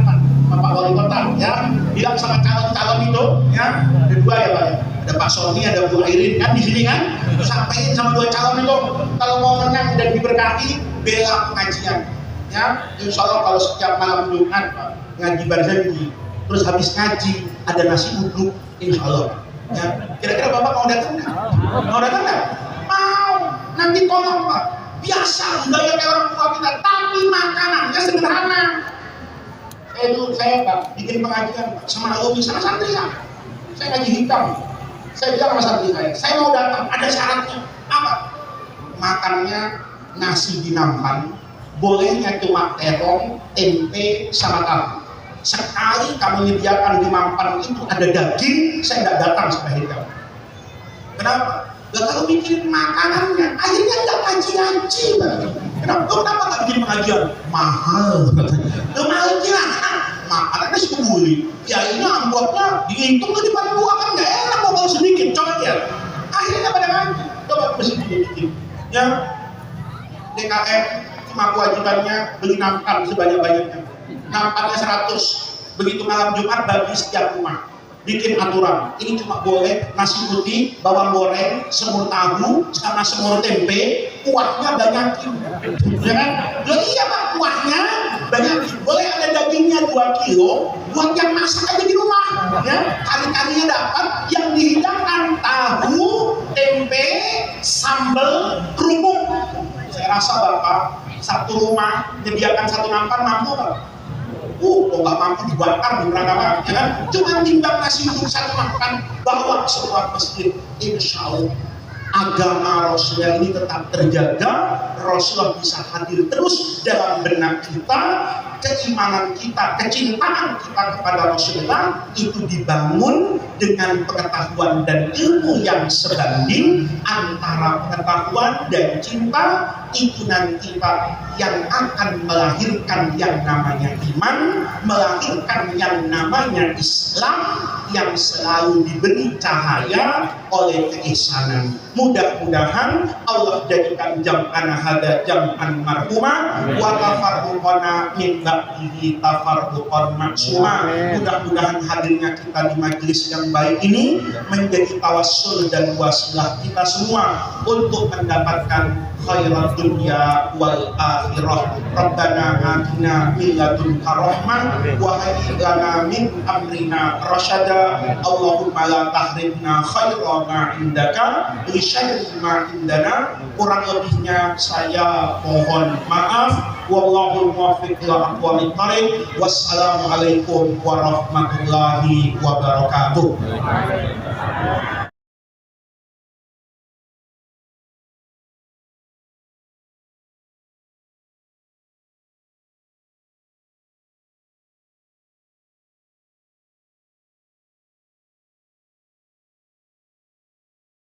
Pak Wali Kota, ya, bilang sama calon-calon itu, ya, ada 2 ya Pak ya. Ada Pak Sony, ada Bu Airin kan di sini kan, sampaikan sama 2 calon itu, kalau mau menang dan diberkati, bela pengajian. Ya, insya Allah kalau setiap malam Jumat ngaji barzanji, terus habis ngaji ada nasi uduk, insya Allah. Ya, kira-kira Bapak mau datang nggak? Mau datang nggak? Mau. Nanti tolong Pak. Biasa budaya kayak orang tua kita, tapi makanannya sederhana. Dulu saya Pak bikin pengajian Pak sama Umi sama santri saya ngaji hitam. Saya bilang sama santri saya mau datang, ada syaratnya. Apa? Makannya nasi di nampan. Bolehnya cuma terong, tempe, sama tahu. Sekali kamu menyediakan di mampan itu ada daging, saya nggak datang sampai hitam. Kenapa? Gak kalau mikirin makanannya, akhirnya nggak ngaji-ngaji. Kenapa? Kenapa nggak bikin pengajian? Mahal. Mahal kira, makanannya sekebuli. Ya ini amplopnya dihitung di depan gua kan nggak enak mau bawa sedikit. Coba ya. Akhirnya pada ngaji. Coba mesti bikin. Ya, DKM cuma kewajibannya beli nampan sebanyak-banyaknya. Nampannya 100. Begitu malam Jumat bagi setiap rumah. bikin aturan, ini cuma boleh nasi putih, bawang goreng, semur tahu, sama semur tempe, kuahnya banyakin, ya kan? Loh iya Pak, kuahnya banyakin, boleh ada dagingnya 2 kilo, buat yang masak aja di rumah, ya, kari-karinya dapat, yang dihidangkan tahu, tempe, sambal, kerupuk. Saya rasa Bapak satu rumah menyediakan 1 nampan mampu Pak. Kalau nggak mampu dibakar di perangkap, ya kan? Cuma timbang nasi untuk 1 makan, bawa semua masjid, insya Allah agama Rasulullah ini tetap terjaga, Rasulullah bisa hadir terus dalam benak kita, keimanan kita, kecintaan kita kepada Rasulullah itu dibangun dengan pengetahuan dan ilmu yang sebanding. Antara pengetahuan dan cinta itu nanti Pak yang akan melahirkan yang namanya iman, melahirkan yang namanya Islam yang selalu diberi cahaya oleh keisanan. Mudah-mudahan Allah jadikan jam'ana hada jam'an marhumah wa tafarruqana min ba'dihi tafarruqan maksuma. Mudah-mudahan hadirnya kita di majelis yang baik ini menjadi tawassul dan wasilah kita semua untuk mendapatkan khairat dunya wal akhirah. Rabbana atina min ladunka rahmah wa hayyi lana min amrina rasyada. Allahumma la tahrimna khaira ma indaka li syarri ma indana. Kurang lebihnya saya mohon maaf. Wallahu muwaffiq ila aqwamit thariq. Wassalamualaikum warahmatullahi wabarakatuh.